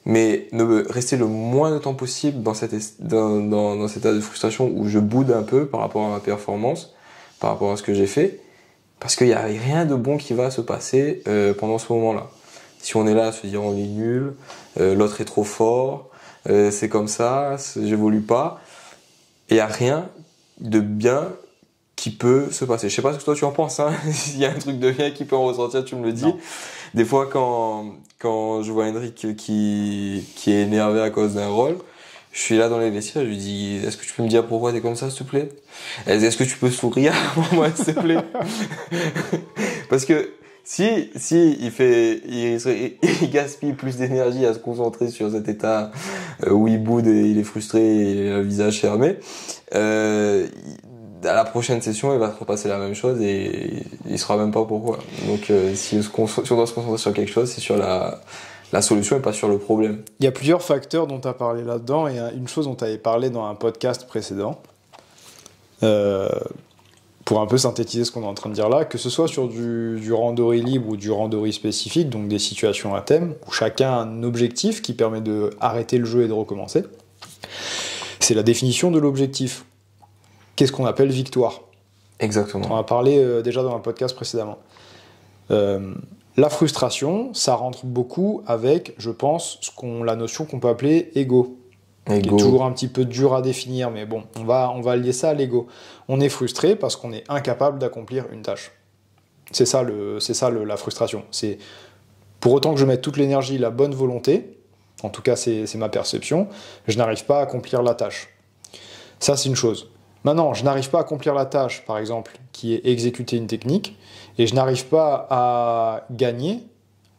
[SPEAKER 1] mais rester le moins de temps possible dans cet état de frustration où je boude un peu par rapport à ma performance, par rapport à ce que j'ai fait, parce qu'il n'y a rien de bon qui va se passer pendant ce moment-là. Si on est là à se dire on est nul, l'autre est trop fort, c'est comme ça, j'évolue pas, il n'y a rien de bien qui peut se passer. Je sais pas ce que toi tu en penses, hein. S'il y a un truc de bien qui peut en ressortir, tu me le dis.
[SPEAKER 2] Non.
[SPEAKER 1] Des fois, quand je vois Henrik qui est énervé à cause d'un rôle, je suis là dans les vestiaires, je lui dis, est-ce que tu peux me dire pourquoi t'es comme ça, s'il te plaît? Est-ce que tu peux sourire pour moi, s'il te plaît? Parce que si il gaspille plus d'énergie à se concentrer sur cet état où il boude et il est frustré et il a le visage fermé, à la prochaine session, il va se repasser la même chose et il saura même pas pourquoi. Donc, si on doit se concentrer sur quelque chose, c'est sur la solution et pas sur le problème.
[SPEAKER 2] Il y a plusieurs facteurs dont tu as parlé là-dedans, et une chose dont tu avais parlé dans un podcast précédent, pour un peu synthétiser ce qu'on est en train de dire là, que ce soit sur du randori libre ou du randori spécifique, donc des situations à thème, où chacun a un objectif qui permet de arrêter le jeu et de recommencer, c'est la définition de l'objectif. Qu'est-ce qu'on appelle victoire?
[SPEAKER 1] Exactement.
[SPEAKER 2] On en a parlé déjà dans un podcast précédemment. La frustration, ça rentre beaucoup avec, je pense, la notion qu'on peut appeler ego. Qui est toujours un petit peu dur à définir, mais bon, on va lier ça à l'ego. On est frustré parce qu'on est incapable d'accomplir une tâche. C'est ça la frustration. C'est pour autant que je mette toute l'énergie, la bonne volonté, en tout cas c'est ma perception, je n'arrive pas à accomplir la tâche. Ça c'est une chose. Maintenant, je n'arrive pas à accomplir la tâche, par exemple, qui est exécuter une technique, et je n'arrive pas à gagner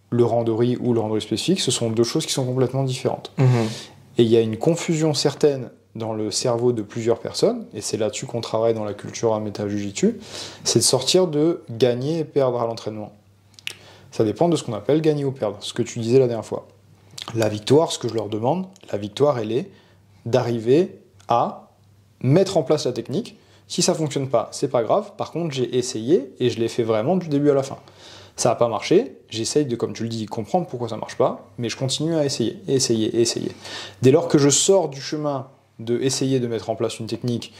[SPEAKER 2] le randori ou le randori spécifique. Ce sont deux choses qui sont complètement différentes. Et il y a une confusion certaine dans le cerveau de plusieurs personnes, et c'est là-dessus qu'on travaille dans la culture Ameta Jujitsu, c'est de sortir de gagner et perdre à l'entraînement. Ça dépend de ce qu'on appelle gagner ou perdre, ce que tu disais la dernière fois. La victoire, ce que je leur demande, la victoire, elle est d'arriver à mettre en place la technique. Si ça fonctionne pas, c'est pas grave. Par contre, j'ai essayé et je l'ai fait vraiment du début à la fin. Ça n'a pas marché, j'essaye de, comme tu le dis, comprendre pourquoi ça marche pas, mais je continue à essayer. Dès lors que je sors du chemin de essayer de mettre en place une technique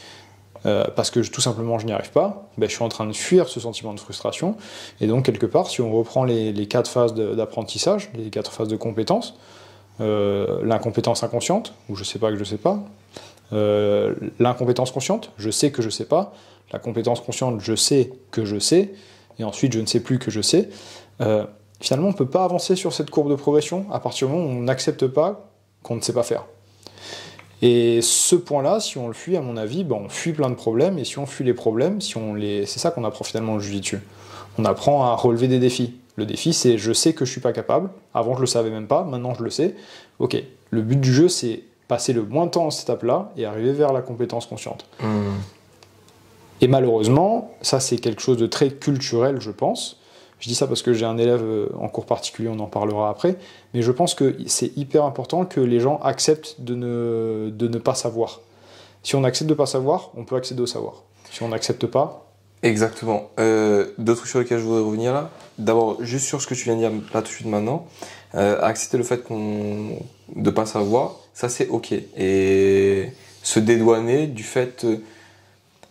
[SPEAKER 2] parce que tout simplement je n'y arrive pas, je suis en train de fuir ce sentiment de frustration. Et donc quelque part, si on reprend les 4 phases d'apprentissage, les 4 phases de compétences, l'incompétence inconsciente, où je sais pas que je sais pas, l'incompétence consciente, je sais que je sais pas, la compétence consciente, je sais que je sais, et ensuite je ne sais plus que je sais. Finalement, on ne peut pas avancer sur cette courbe de progression à partir du moment où on n'accepte pas qu'on ne sait pas faire. Et ce point-là, si on le fuit, à mon avis, on fuit plein de problèmes, et si on fuit les problèmes, c'est ça qu'on apprend finalement au Jiu-Jitsu. On apprend à relever des défis. Le défi, c'est je sais que je suis pas capable, avant je le savais même pas, maintenant je le sais. Ok, le but du jeu, c'est passer le moins de temps à cette étape-là et arriver vers la compétence consciente. Et malheureusement, ça c'est quelque chose de très culturel, je pense. Je dis ça parce que j'ai un élève en cours particulier, on en parlera après, mais je pense que c'est hyper important que les gens acceptent de ne pas savoir. Si on accepte de ne pas savoir, on peut accéder au savoir. Si on n'accepte pas...
[SPEAKER 1] Exactement. Deux trucs sur lesquels je voudrais revenir là. D'abord, juste sur ce que tu viens de dire là tout de suite maintenant, accepter le fait de ne pas savoir, ça c'est ok. Et se dédouaner du fait...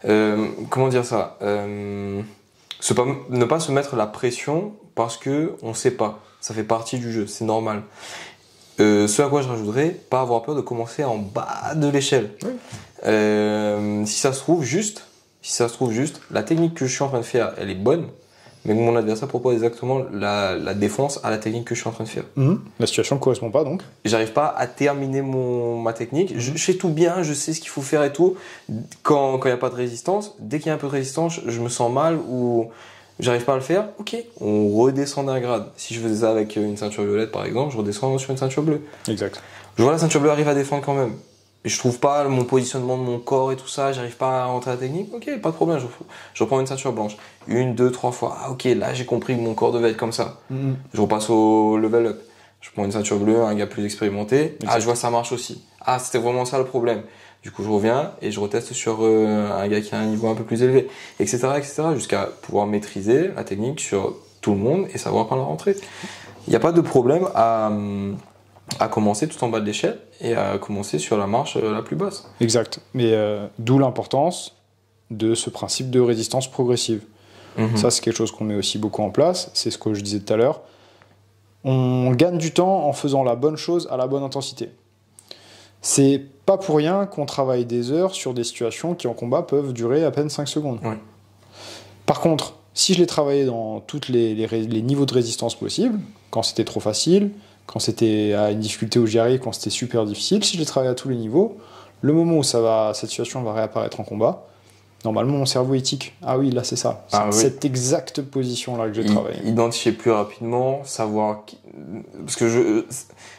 [SPEAKER 1] comment dire ça, ne pas se mettre la pression parce que on sait pas. Ça fait partie du jeu, c'est normal. Ce à quoi je rajouterais, pas avoir peur de commencer en bas de l'échelle. Oui. Si ça se trouve juste, la technique que je suis en train de faire, elle est bonne, mais que mon adversaire propose exactement la défense à la technique que je suis en train de faire.
[SPEAKER 2] La situation ne correspond pas donc.
[SPEAKER 1] J'arrive pas à terminer ma technique. Je sais tout bien, je sais ce qu'il faut faire et tout. Quand il n'y a pas de résistance, dès qu'il y a un peu de résistance, je me sens mal ou j'arrive pas à le faire. Ok, on redescend d'un grade. Si je faisais ça avec une ceinture violette par exemple, je redescends sur une ceinture bleue.
[SPEAKER 2] Exact.
[SPEAKER 1] Je vois la ceinture bleue arrive à défendre quand même. Et je trouve pas mon positionnement de mon corps et tout ça, j'arrive pas à rentrer à la technique, ok, pas de problème, je reprends une ceinture blanche. 1, 2, 3 fois, ah ok, là j'ai compris que mon corps devait être comme ça. Je repasse au level up. Je prends une ceinture bleue, un gars plus expérimenté, ah je vois ça marche aussi. Ah c'était vraiment ça le problème. Du coup je reviens et je reteste sur un gars qui a un niveau un peu plus élevé, etc. jusqu'à pouvoir maîtriser la technique sur tout le monde et savoir quand la rentrer. Il n'y a pas de problème à commencer tout en bas de l'échelle et à commencer sur la marche la plus basse.
[SPEAKER 2] Exact. Mais d'où l'importance de ce principe de résistance progressive. Ça, c'est quelque chose qu'on met aussi beaucoup en place. C'est ce que je disais tout à l'heure. On gagne du temps en faisant la bonne chose à la bonne intensité. C'est pas pour rien qu'on travaille des heures sur des situations qui en combat peuvent durer à peine 5 secondes.
[SPEAKER 1] Ouais.
[SPEAKER 2] Par contre, si je l'ai travaillé dans tous les niveaux de résistance possibles, quand c'était trop facile, quand c'était à une difficulté où j'y arrive, quand c'était super difficile, si je l'ai travaillé à tous les niveaux, le moment où cette situation va réapparaître en combat, normalement mon cerveau éthique, ah oui, là c'est ça, c'est cette exacte position-là que j'ai travaillé.
[SPEAKER 1] Identifier plus rapidement, savoir... Parce que j'ai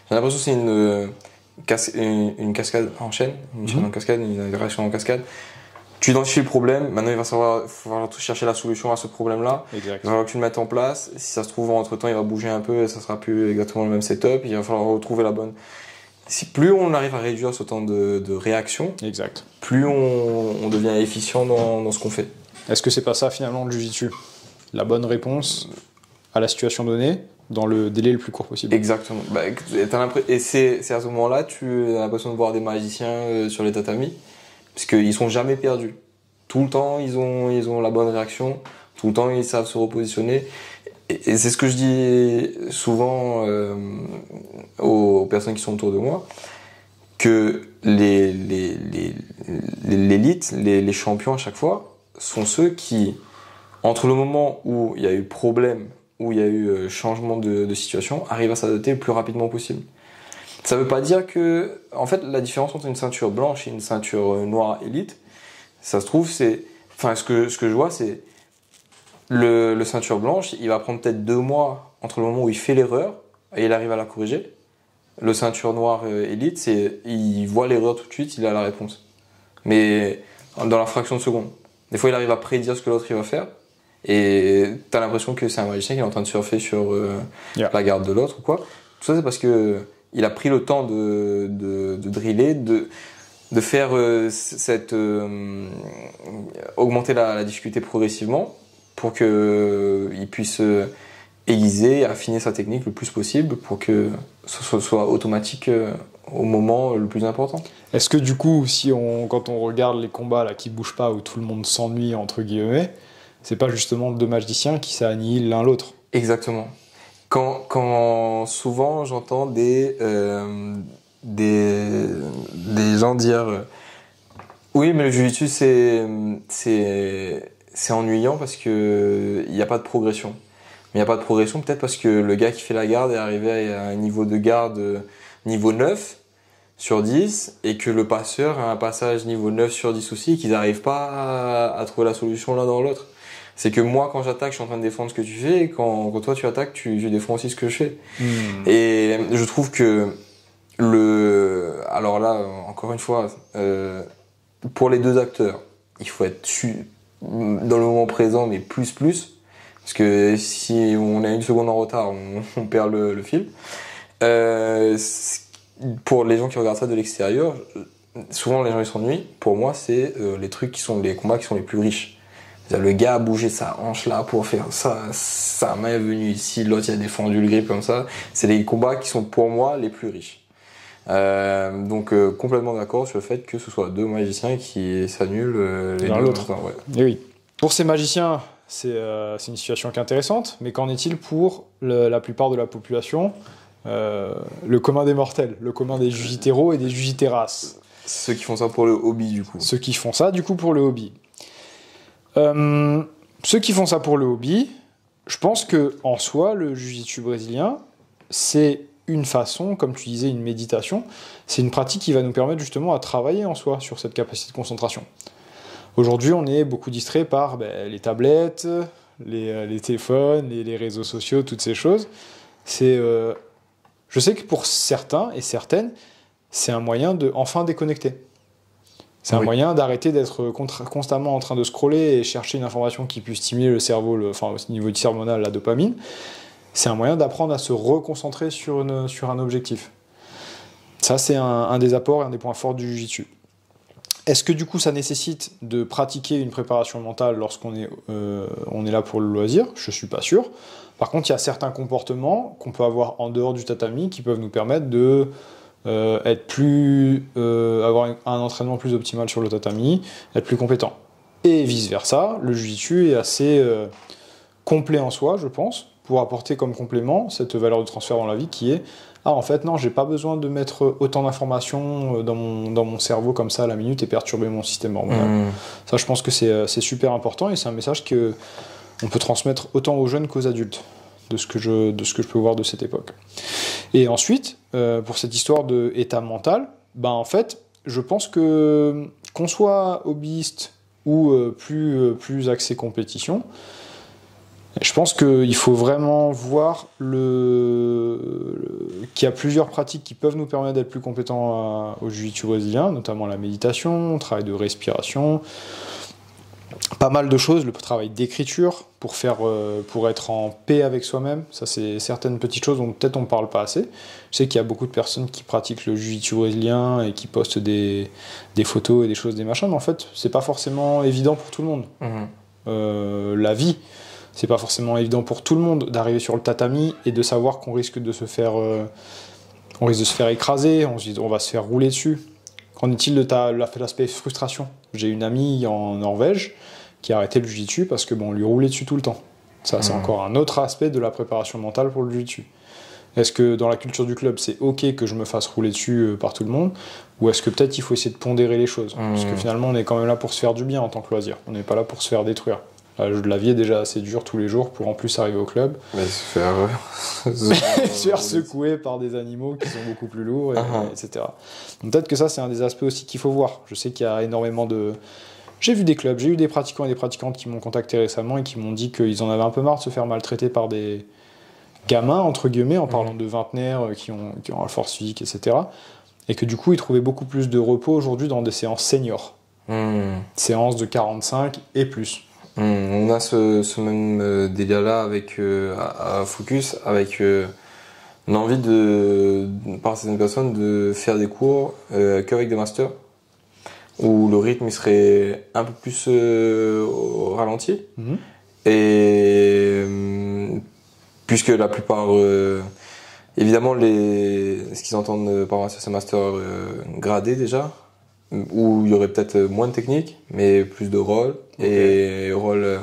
[SPEAKER 1] l'impression que c'est une cascade en chaîne, une chaîne en cascade, une réaction en cascade. Tu identifies le problème, maintenant il va falloir chercher la solution à ce problème-là.
[SPEAKER 2] Exact.
[SPEAKER 1] Il va falloir que tu le mettes en place. Si ça se trouve, entre-temps, il va bouger un peu et ça sera plus exactement le même setup. Il va falloir retrouver la bonne. Plus on arrive à réduire ce temps de réaction,
[SPEAKER 2] exact,
[SPEAKER 1] plus on devient efficient dans ce qu'on fait.
[SPEAKER 2] Est-ce que c'est pas ça finalement le Jiu-Jitsu? La bonne réponse à la situation donnée dans le délai le plus court possible.
[SPEAKER 1] Exactement. Et c'est à ce moment-là, tu as l'impression de voir des magiciens sur les tatamis, parce qu'ils sont jamais perdus. Tout le temps, ils ont la bonne réaction. Tout le temps, ils savent se repositionner. Et c'est ce que je dis souvent aux personnes qui sont autour de moi, que l'élite, les champions à chaque fois, sont ceux qui, entre le moment où il y a eu problème, où il y a eu changement de situation, arrivent à s'adapter le plus rapidement possible. Ça veut pas dire que, en fait, la différence entre une ceinture blanche et une ceinture noire élite, ça se trouve, ce que je vois, c'est le ceinture blanche, il va prendre peut-être 2 mois entre le moment où il fait l'erreur et il arrive à la corriger. Le ceinture noire élite, il voit l'erreur tout de suite, il a la réponse. Mais dans la fraction de seconde. Des fois, il arrive à prédire ce que l'autre il va faire. Et t'as l'impression que c'est un magicien qui est en train de surfer sur la garde de l'autre ou quoi. Tout ça, c'est parce que il a pris le temps de driller, de faire augmenter la difficulté progressivement pour qu'il puisse aiguiser, affiner sa technique le plus possible pour que ce soit automatique au moment le plus important.
[SPEAKER 2] Est-ce que du coup, quand on regarde les combats là, qui bougent pas, où tout le monde s'ennuie, entre guillemets, c'est pas justement 2 magiciens qui s'annihilent l'un l'autre?
[SPEAKER 1] Exactement. Quand souvent j'entends des gens dire oui, mais le jiu-jitsu c'est ennuyant parce que il n'y a pas de progression. Mais il n'y a pas de progression peut-être parce que le gars qui fait la garde est arrivé à un niveau de garde niveau 9 sur 10 et que le passeur a un passage niveau 9 sur 10 aussi et qu'ils n'arrivent pas à trouver la solution l'un dans l'autre. C'est que moi, quand j'attaque, je suis en train de défendre ce que tu fais, et quand toi tu attaques, je défends aussi ce que je fais. Et je trouve que alors là, encore une fois, pour les 2 acteurs, il faut être dans le moment présent, mais plus, parce que si on a 1 seconde en retard, on perd le fil. Pour les gens qui regardent ça de l'extérieur, souvent les gens ils s'ennuient. Pour moi, c'est les combats qui sont les plus riches. Le gars a bougé sa hanche là pour faire ça, sa main est venue ici, l'autre il a défendu le grip comme ça. C'est les combats qui sont pour moi les plus riches. Donc complètement d'accord sur le fait que ce soit 2 magiciens qui s'annulent les
[SPEAKER 2] l'un
[SPEAKER 1] deux
[SPEAKER 2] l'autre.
[SPEAKER 1] Ouais.
[SPEAKER 2] Et oui. Pour ces magiciens, c'est une situation qui est intéressante, mais qu'en est-il pour la plupart de la population, le commun des mortels, le commun des jujiteros et des jujiteras?
[SPEAKER 1] Ceux qui font ça pour le hobby du coup.
[SPEAKER 2] Ceux qui font ça du coup pour le hobby. Ceux qui font ça pour le hobby, je pense que en soi, le jiu-jitsu brésilien, c'est une façon, comme tu disais, une méditation. C'est une pratique qui va nous permettre justement à travailler en soi sur cette capacité de concentration. Aujourd'hui, on est beaucoup distrait par les tablettes, les téléphones, les réseaux sociaux, toutes ces choses. Je sais que pour certains et certaines, c'est un moyen de enfin déconnecter. C'est un moyen d'arrêter d'être constamment en train de scroller et chercher une information qui puisse stimuler le cerveau, au niveau du hormonal, la dopamine. C'est un moyen d'apprendre à se reconcentrer sur un objectif. Ça, c'est un des apports et un des points forts du jiu-jitsu. Est-ce que du coup, ça nécessite de pratiquer une préparation mentale lorsqu'on est là pour le loisir? Je suis pas sûr. Par contre, il y a certains comportements qu'on peut avoir en dehors du tatami qui peuvent nous permettre de avoir un entraînement plus optimal sur le tatami, être plus compétent. Et vice-versa, le jiu-jitsu est assez complet en soi, je pense, pour apporter comme complément cette valeur de transfert dans la vie qui est ah en fait non, j'ai pas besoin de mettre autant d'informations dans mon cerveau comme ça à la minute et perturber mon système hormonal. Ça, je pense que c'est super important et c'est un message que on peut transmettre autant aux jeunes qu'aux adultes, de ce que je peux voir de cette époque. Et ensuite, pour cette histoire d'état mental, en fait, je pense que qu'on soit hobbyiste ou plus axé compétition, je pense qu'il faut vraiment voir qu'il y a plusieurs pratiques qui peuvent nous permettre d'être plus compétents au jiu-jitsu brésilien, notamment la méditation, le travail de respiration, pas mal de choses, le travail d'écriture pour être en paix avec soi-même. Ça, c'est certaines petites choses dont peut-être on ne parle pas assez. Je sais qu'il y a beaucoup de personnes qui pratiquent le jiu-jitsu brésilien et qui postent des photos et des choses, des machins, mais en fait, c'est pas forcément évident pour tout le monde. La vie, c'est pas forcément évident pour tout le monde d'arriver sur le tatami et de savoir qu'on risque de se faire écraser, on va se faire rouler dessus. Qu'en est-il de l'aspect frustration? J'ai une amie en Norvège qui a arrêté le jiu-jitsu parce que on lui roulait dessus tout le temps. Ça, c'est encore un autre aspect de la préparation mentale pour le jiu-jitsu. Est-ce que dans la culture du club, c'est ok que je me fasse rouler dessus par tout le monde, ou est-ce que peut-être il faut essayer de pondérer les choses? Parce que finalement, on est quand même là pour se faire du bien en tant que loisir. On n'est pas là pour se faire détruire. La vie est déjà assez dure tous les jours pour en plus arriver au club.
[SPEAKER 1] Mais se faire
[SPEAKER 2] se faire secouer par des animaux qui sont beaucoup plus lourds, etc. Donc peut-être que ça, c'est un des aspects aussi qu'il faut voir. Je sais qu'il y a énormément de... J'ai vu des clubs, j'ai eu des pratiquants et des pratiquantes qui m'ont contacté récemment et qui m'ont dit qu'ils en avaient un peu marre de se faire maltraiter par des gamins, entre guillemets, en parlant de vingtenaires qui ont la force physique, etc. Et que du coup, ils trouvaient beaucoup plus de repos aujourd'hui dans des séances seniors. Séances de 45 et plus.
[SPEAKER 1] On a ce même délire-là avec à Focus, avec l'envie par certaines personnes de faire des cours qu'avec des masters, où le rythme il serait un peu plus au ralenti. Et puisque la plupart, évidemment, ce qu'ils entendent par master, c'est master gradé déjà, où il y aurait peut-être moins de technique, mais plus de rôle, et rôle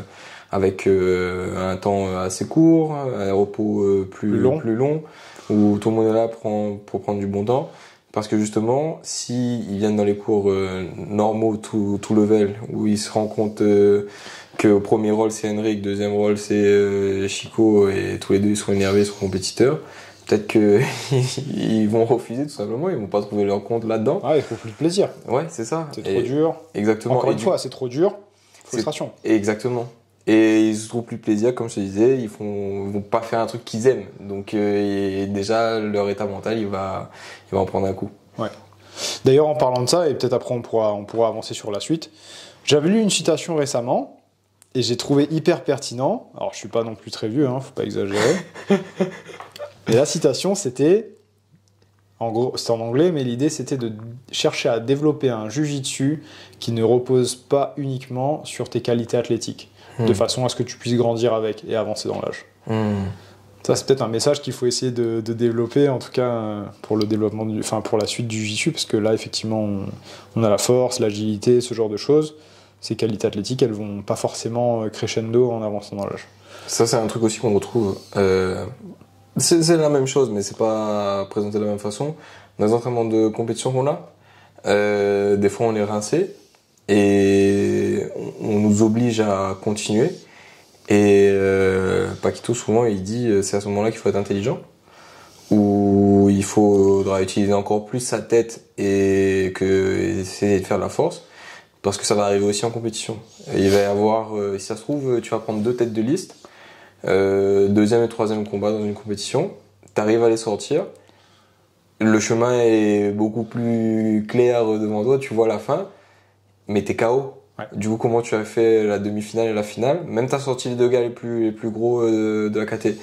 [SPEAKER 1] avec un temps assez court, un repos plus long, où tout le monde est là pour prendre du bon temps. Parce que justement, s'ils viennent dans les cours normaux, tout level, où ils se rendent compte que au premier rôle c'est Henrik, deuxième rôle c'est Chico, et tous les deux ils sont énervés, ils sont compétiteurs, peut-être qu'ils vont refuser tout simplement, ils vont pas trouver leur compte là-dedans.
[SPEAKER 2] Ah, il faut plus de plaisir.
[SPEAKER 1] Ouais, c'est ça.
[SPEAKER 2] C'est trop dur.
[SPEAKER 1] Exactement.
[SPEAKER 2] Encore une fois, c'est trop dur. Frustration.
[SPEAKER 1] Exactement. Et ils se trouvent plus de plaisir, comme je te disais, ils vont pas faire un truc qu'ils aiment. Donc déjà, leur état mental, il va en prendre un coup.
[SPEAKER 2] Ouais. D'ailleurs, en parlant de ça, et peut-être après on pourra avancer sur la suite, j'avais lu une citation récemment, et j'ai trouvé hyper pertinent. Alors, je suis pas non plus très vieux, faut pas exagérer. Et la citation, c'était... En gros, c'était en anglais, mais l'idée, c'était de chercher à développer un jujitsu qui ne repose pas uniquement sur tes qualités athlétiques, de façon à ce que tu puisses grandir avec et avancer dans l'âge. Ça, c'est peut-être un message qu'il faut essayer de développer, en tout cas pour le développement pour la suite du jiu-jitsu, parce que là, effectivement, on a la force, l'agilité, ce genre de choses. Ces qualités athlétiques, elles vont pas forcément crescendo en avançant dans l'âge.
[SPEAKER 1] Ça, c'est un truc aussi qu'on retrouve. C'est la même chose, mais c'est pas présenté de la même façon. Dans les entraînements de compétition qu'on a, des fois on est rincé et on nous oblige à continuer. Et Paquito, souvent, il dit c'est à ce moment-là qu'il faut être intelligent, où il faudra utiliser encore plus sa tête et essayer de faire de la force, parce que ça va arriver aussi en compétition. Et il va y avoir, si ça se trouve, tu vas prendre 2 têtes de liste, deuxième et troisième combat dans une compétition, t'arrives à les sortir, le chemin est beaucoup plus clair devant toi, tu vois la fin, mais t'es KO.
[SPEAKER 2] Ouais.
[SPEAKER 1] Du coup, comment tu as fait la demi-finale et la finale? Même t'as sorti les 2 gars les plus gros de la KT.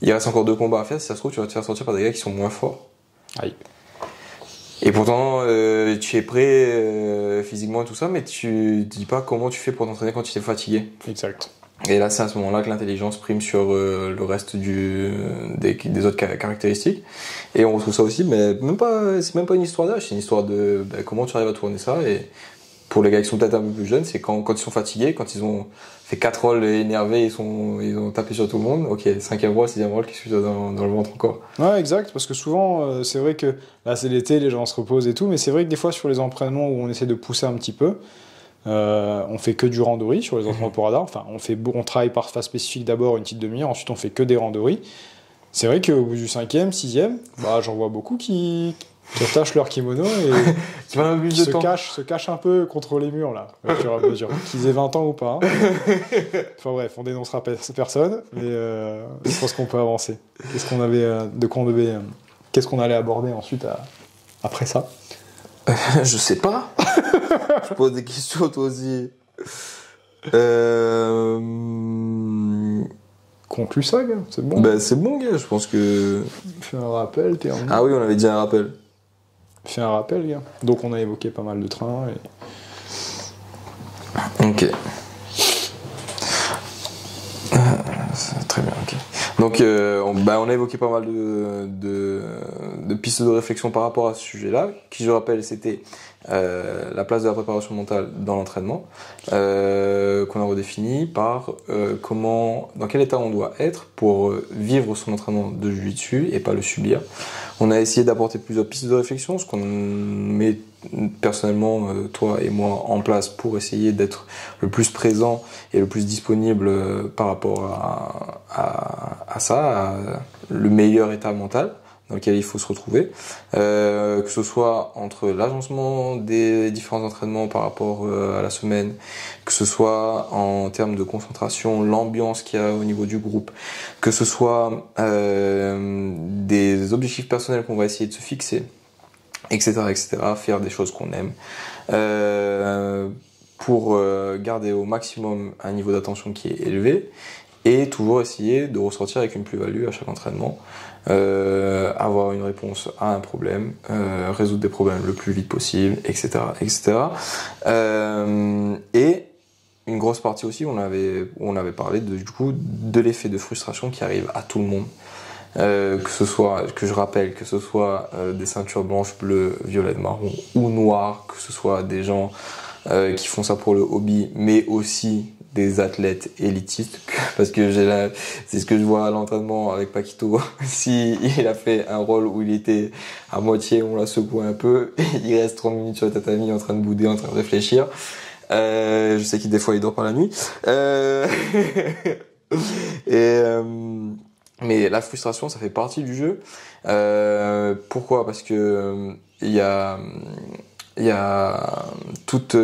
[SPEAKER 1] Il reste encore 2 combats à faire. Si ça se trouve, tu vas te faire sortir par des gars qui sont moins forts.
[SPEAKER 2] Aïe.
[SPEAKER 1] Et pourtant, tu es prêt physiquement et tout ça, mais tu dis pas comment tu fais pour t'entraîner quand tu es fatigué.
[SPEAKER 2] Exact.
[SPEAKER 1] Et là, c'est à ce moment-là que l'intelligence prime sur le reste des autres caractéristiques. Et on retrouve ça aussi, mais c'est même pas une histoire d'âge, c'est une histoire de comment tu arrives à tourner ça. pour les gars qui sont peut-être un peu plus jeunes, c'est quand ils sont fatigués, quand ils ont fait 4 rolls énervés, ils ont tapé sur tout le monde. Ok, 5e roll, 6e roll, qu'est-ce que tu as dans le ventre encore?
[SPEAKER 2] Ouais, exact, parce que souvent, c'est vrai que là c'est l'été, les gens se reposent et tout, mais c'est vrai que des fois sur les entraînements où on essaie de pousser un petit peu, on fait que du randori sur les entraînements pour radar. Enfin, on travaille par phase spécifique d'abord une petite demi-heure, ensuite on fait que des randori. C'est vrai qu'au bout du 5e, 6e, bah, j'en vois beaucoup qui attachent leur kimono et
[SPEAKER 1] Qui va un peu plus de temps.
[SPEAKER 2] se cachent un peu contre les murs là, au fur et à mesure, qu'ils aient 20 ans ou pas. Enfin bref, on dénoncera personne, mais je pense qu'on peut avancer. Qu'est-ce qu'on allait aborder ensuite après ça?
[SPEAKER 1] Je sais pas. Je pose des questions toi aussi.
[SPEAKER 2] Conclue ça, gars, c'est bon.
[SPEAKER 1] Bah c'est bon gars, je pense que...
[SPEAKER 2] Fais un rappel, t'es en...
[SPEAKER 1] Ah oui, on avait dit un rappel.
[SPEAKER 2] Fais un rappel, gars. Donc on a évoqué pas mal de trains et...
[SPEAKER 1] Ok. Très bien, ok. Donc on a évoqué pas mal de pistes de réflexion par rapport à ce sujet-là, qui je rappelle c'était la place de la préparation mentale dans l'entraînement, qu'on a redéfini par dans quel état on doit être pour vivre son entraînement de jiu-jitsu et pas le subir. On a essayé d'apporter plusieurs pistes de réflexion, ce qu'on met personnellement, toi et moi, en place pour essayer d'être le plus présent et le plus disponible par rapport à ça, à le meilleur état mental dans lequel il faut se retrouver, que ce soit entre l'agencement des différents entraînements par rapport à la semaine, que ce soit en termes de concentration, l'ambiance qu'il y a au niveau du groupe, que ce soit des objectifs personnels qu'on va essayer de se fixer, etc., etc., faire des choses qu'on aime, pour garder au maximum un niveau d'attention qui est élevé, et toujours essayer de ressortir avec une plus-value à chaque entraînement, avoir une réponse à un problème, résoudre des problèmes le plus vite possible, etc., etc. Et une grosse partie aussi, on avait parlé du coup de l'effet de frustration qui arrive à tout le monde. Que ce soit, que je rappelle, que ce soit des ceintures blanches, bleues, violettes, marron ou noires, que ce soit des gens qui font ça pour le hobby, mais aussi des athlètes élitistes, parce que c'est ce que je vois à l'entraînement avec Paquito. Si il a fait un rôle où il était à moitié, on l'a secoué un peu, il reste 30 minutes sur le tatami en train de bouder, en train de réfléchir. Je sais qu'il des fois il dort pas la nuit. Mais la frustration, ça fait partie du jeu. Pourquoi ? Parce que il y a toute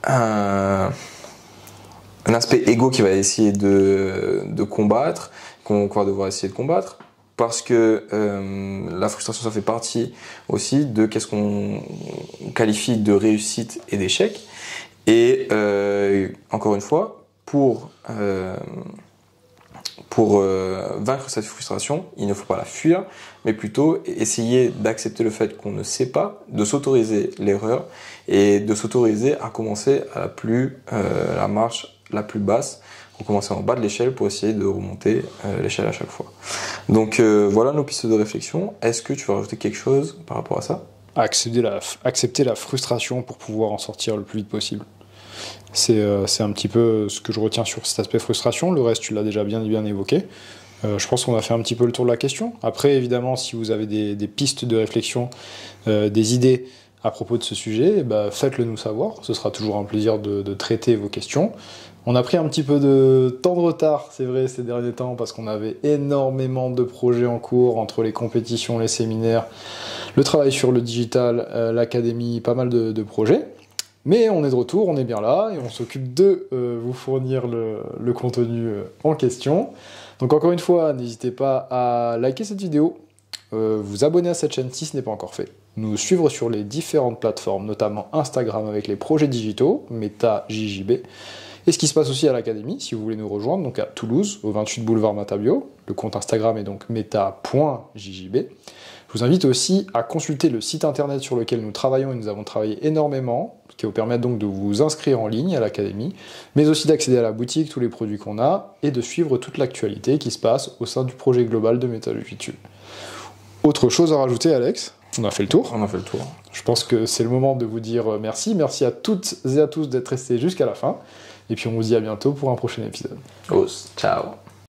[SPEAKER 1] un aspect égo qui va essayer de combattre, qu'on va devoir essayer de combattre, parce que la frustration, ça fait partie aussi de qu'est-ce qu'on qualifie de réussite et d'échec. Et encore une fois, pour vaincre cette frustration, il ne faut pas la fuir, mais plutôt essayer d'accepter le fait qu'on ne sait pas, de s'autoriser l'erreur et de s'autoriser à commencer à la marche la plus basse, recommencer en bas de l'échelle pour essayer de remonter l'échelle à chaque fois. Donc voilà nos pistes de réflexion. Est-ce que tu veux rajouter quelque chose par rapport à ça ?
[SPEAKER 2] Accepter la frustration pour pouvoir en sortir le plus vite possible. C'est un petit peu ce que je retiens sur cet aspect frustration. Le reste, tu l'as déjà bien évoqué. Je pense qu'on a fait un petit peu le tour de la question. Après, évidemment, si vous avez des pistes de réflexion, des idées à propos de ce sujet, faites-le nous savoir. Ce sera toujours un plaisir de traiter vos questions. On a pris un petit peu de temps de retard, c'est vrai, ces derniers temps, parce qu'on avait énormément de projets en cours, entre les compétitions, les séminaires, le travail sur le digital, l'académie, pas mal de projets. Mais on est de retour, on est bien là, et on s'occupe de vous fournir le contenu en question. Donc encore une fois, n'hésitez pas à liker cette vidéo, vous abonner à cette chaîne si ce n'est pas encore fait, nous suivre sur les différentes plateformes, notamment Instagram avec les projets digitaux, Meta JJB, et ce qui se passe aussi à l'académie, si vous voulez nous rejoindre, donc à Toulouse, au 28 boulevard Matabio. Le compte Instagram est donc meta.jjb. Je vous invite aussi à consulter le site internet sur lequel nous travaillons, et nous avons travaillé énormément, qui va vous permettre donc de vous inscrire en ligne à l'académie, mais aussi d'accéder à la boutique, tous les produits qu'on a, et de suivre toute l'actualité qui se passe au sein du projet global de Meta Jiu-Jitsu. Autre chose à rajouter, Alex? On a fait le tour.
[SPEAKER 1] On a fait le tour.
[SPEAKER 2] Je pense que c'est le moment de vous dire merci. Merci à toutes et à tous d'être restés jusqu'à la fin. Et puis on vous dit à bientôt pour un prochain épisode.
[SPEAKER 1] Os, ciao.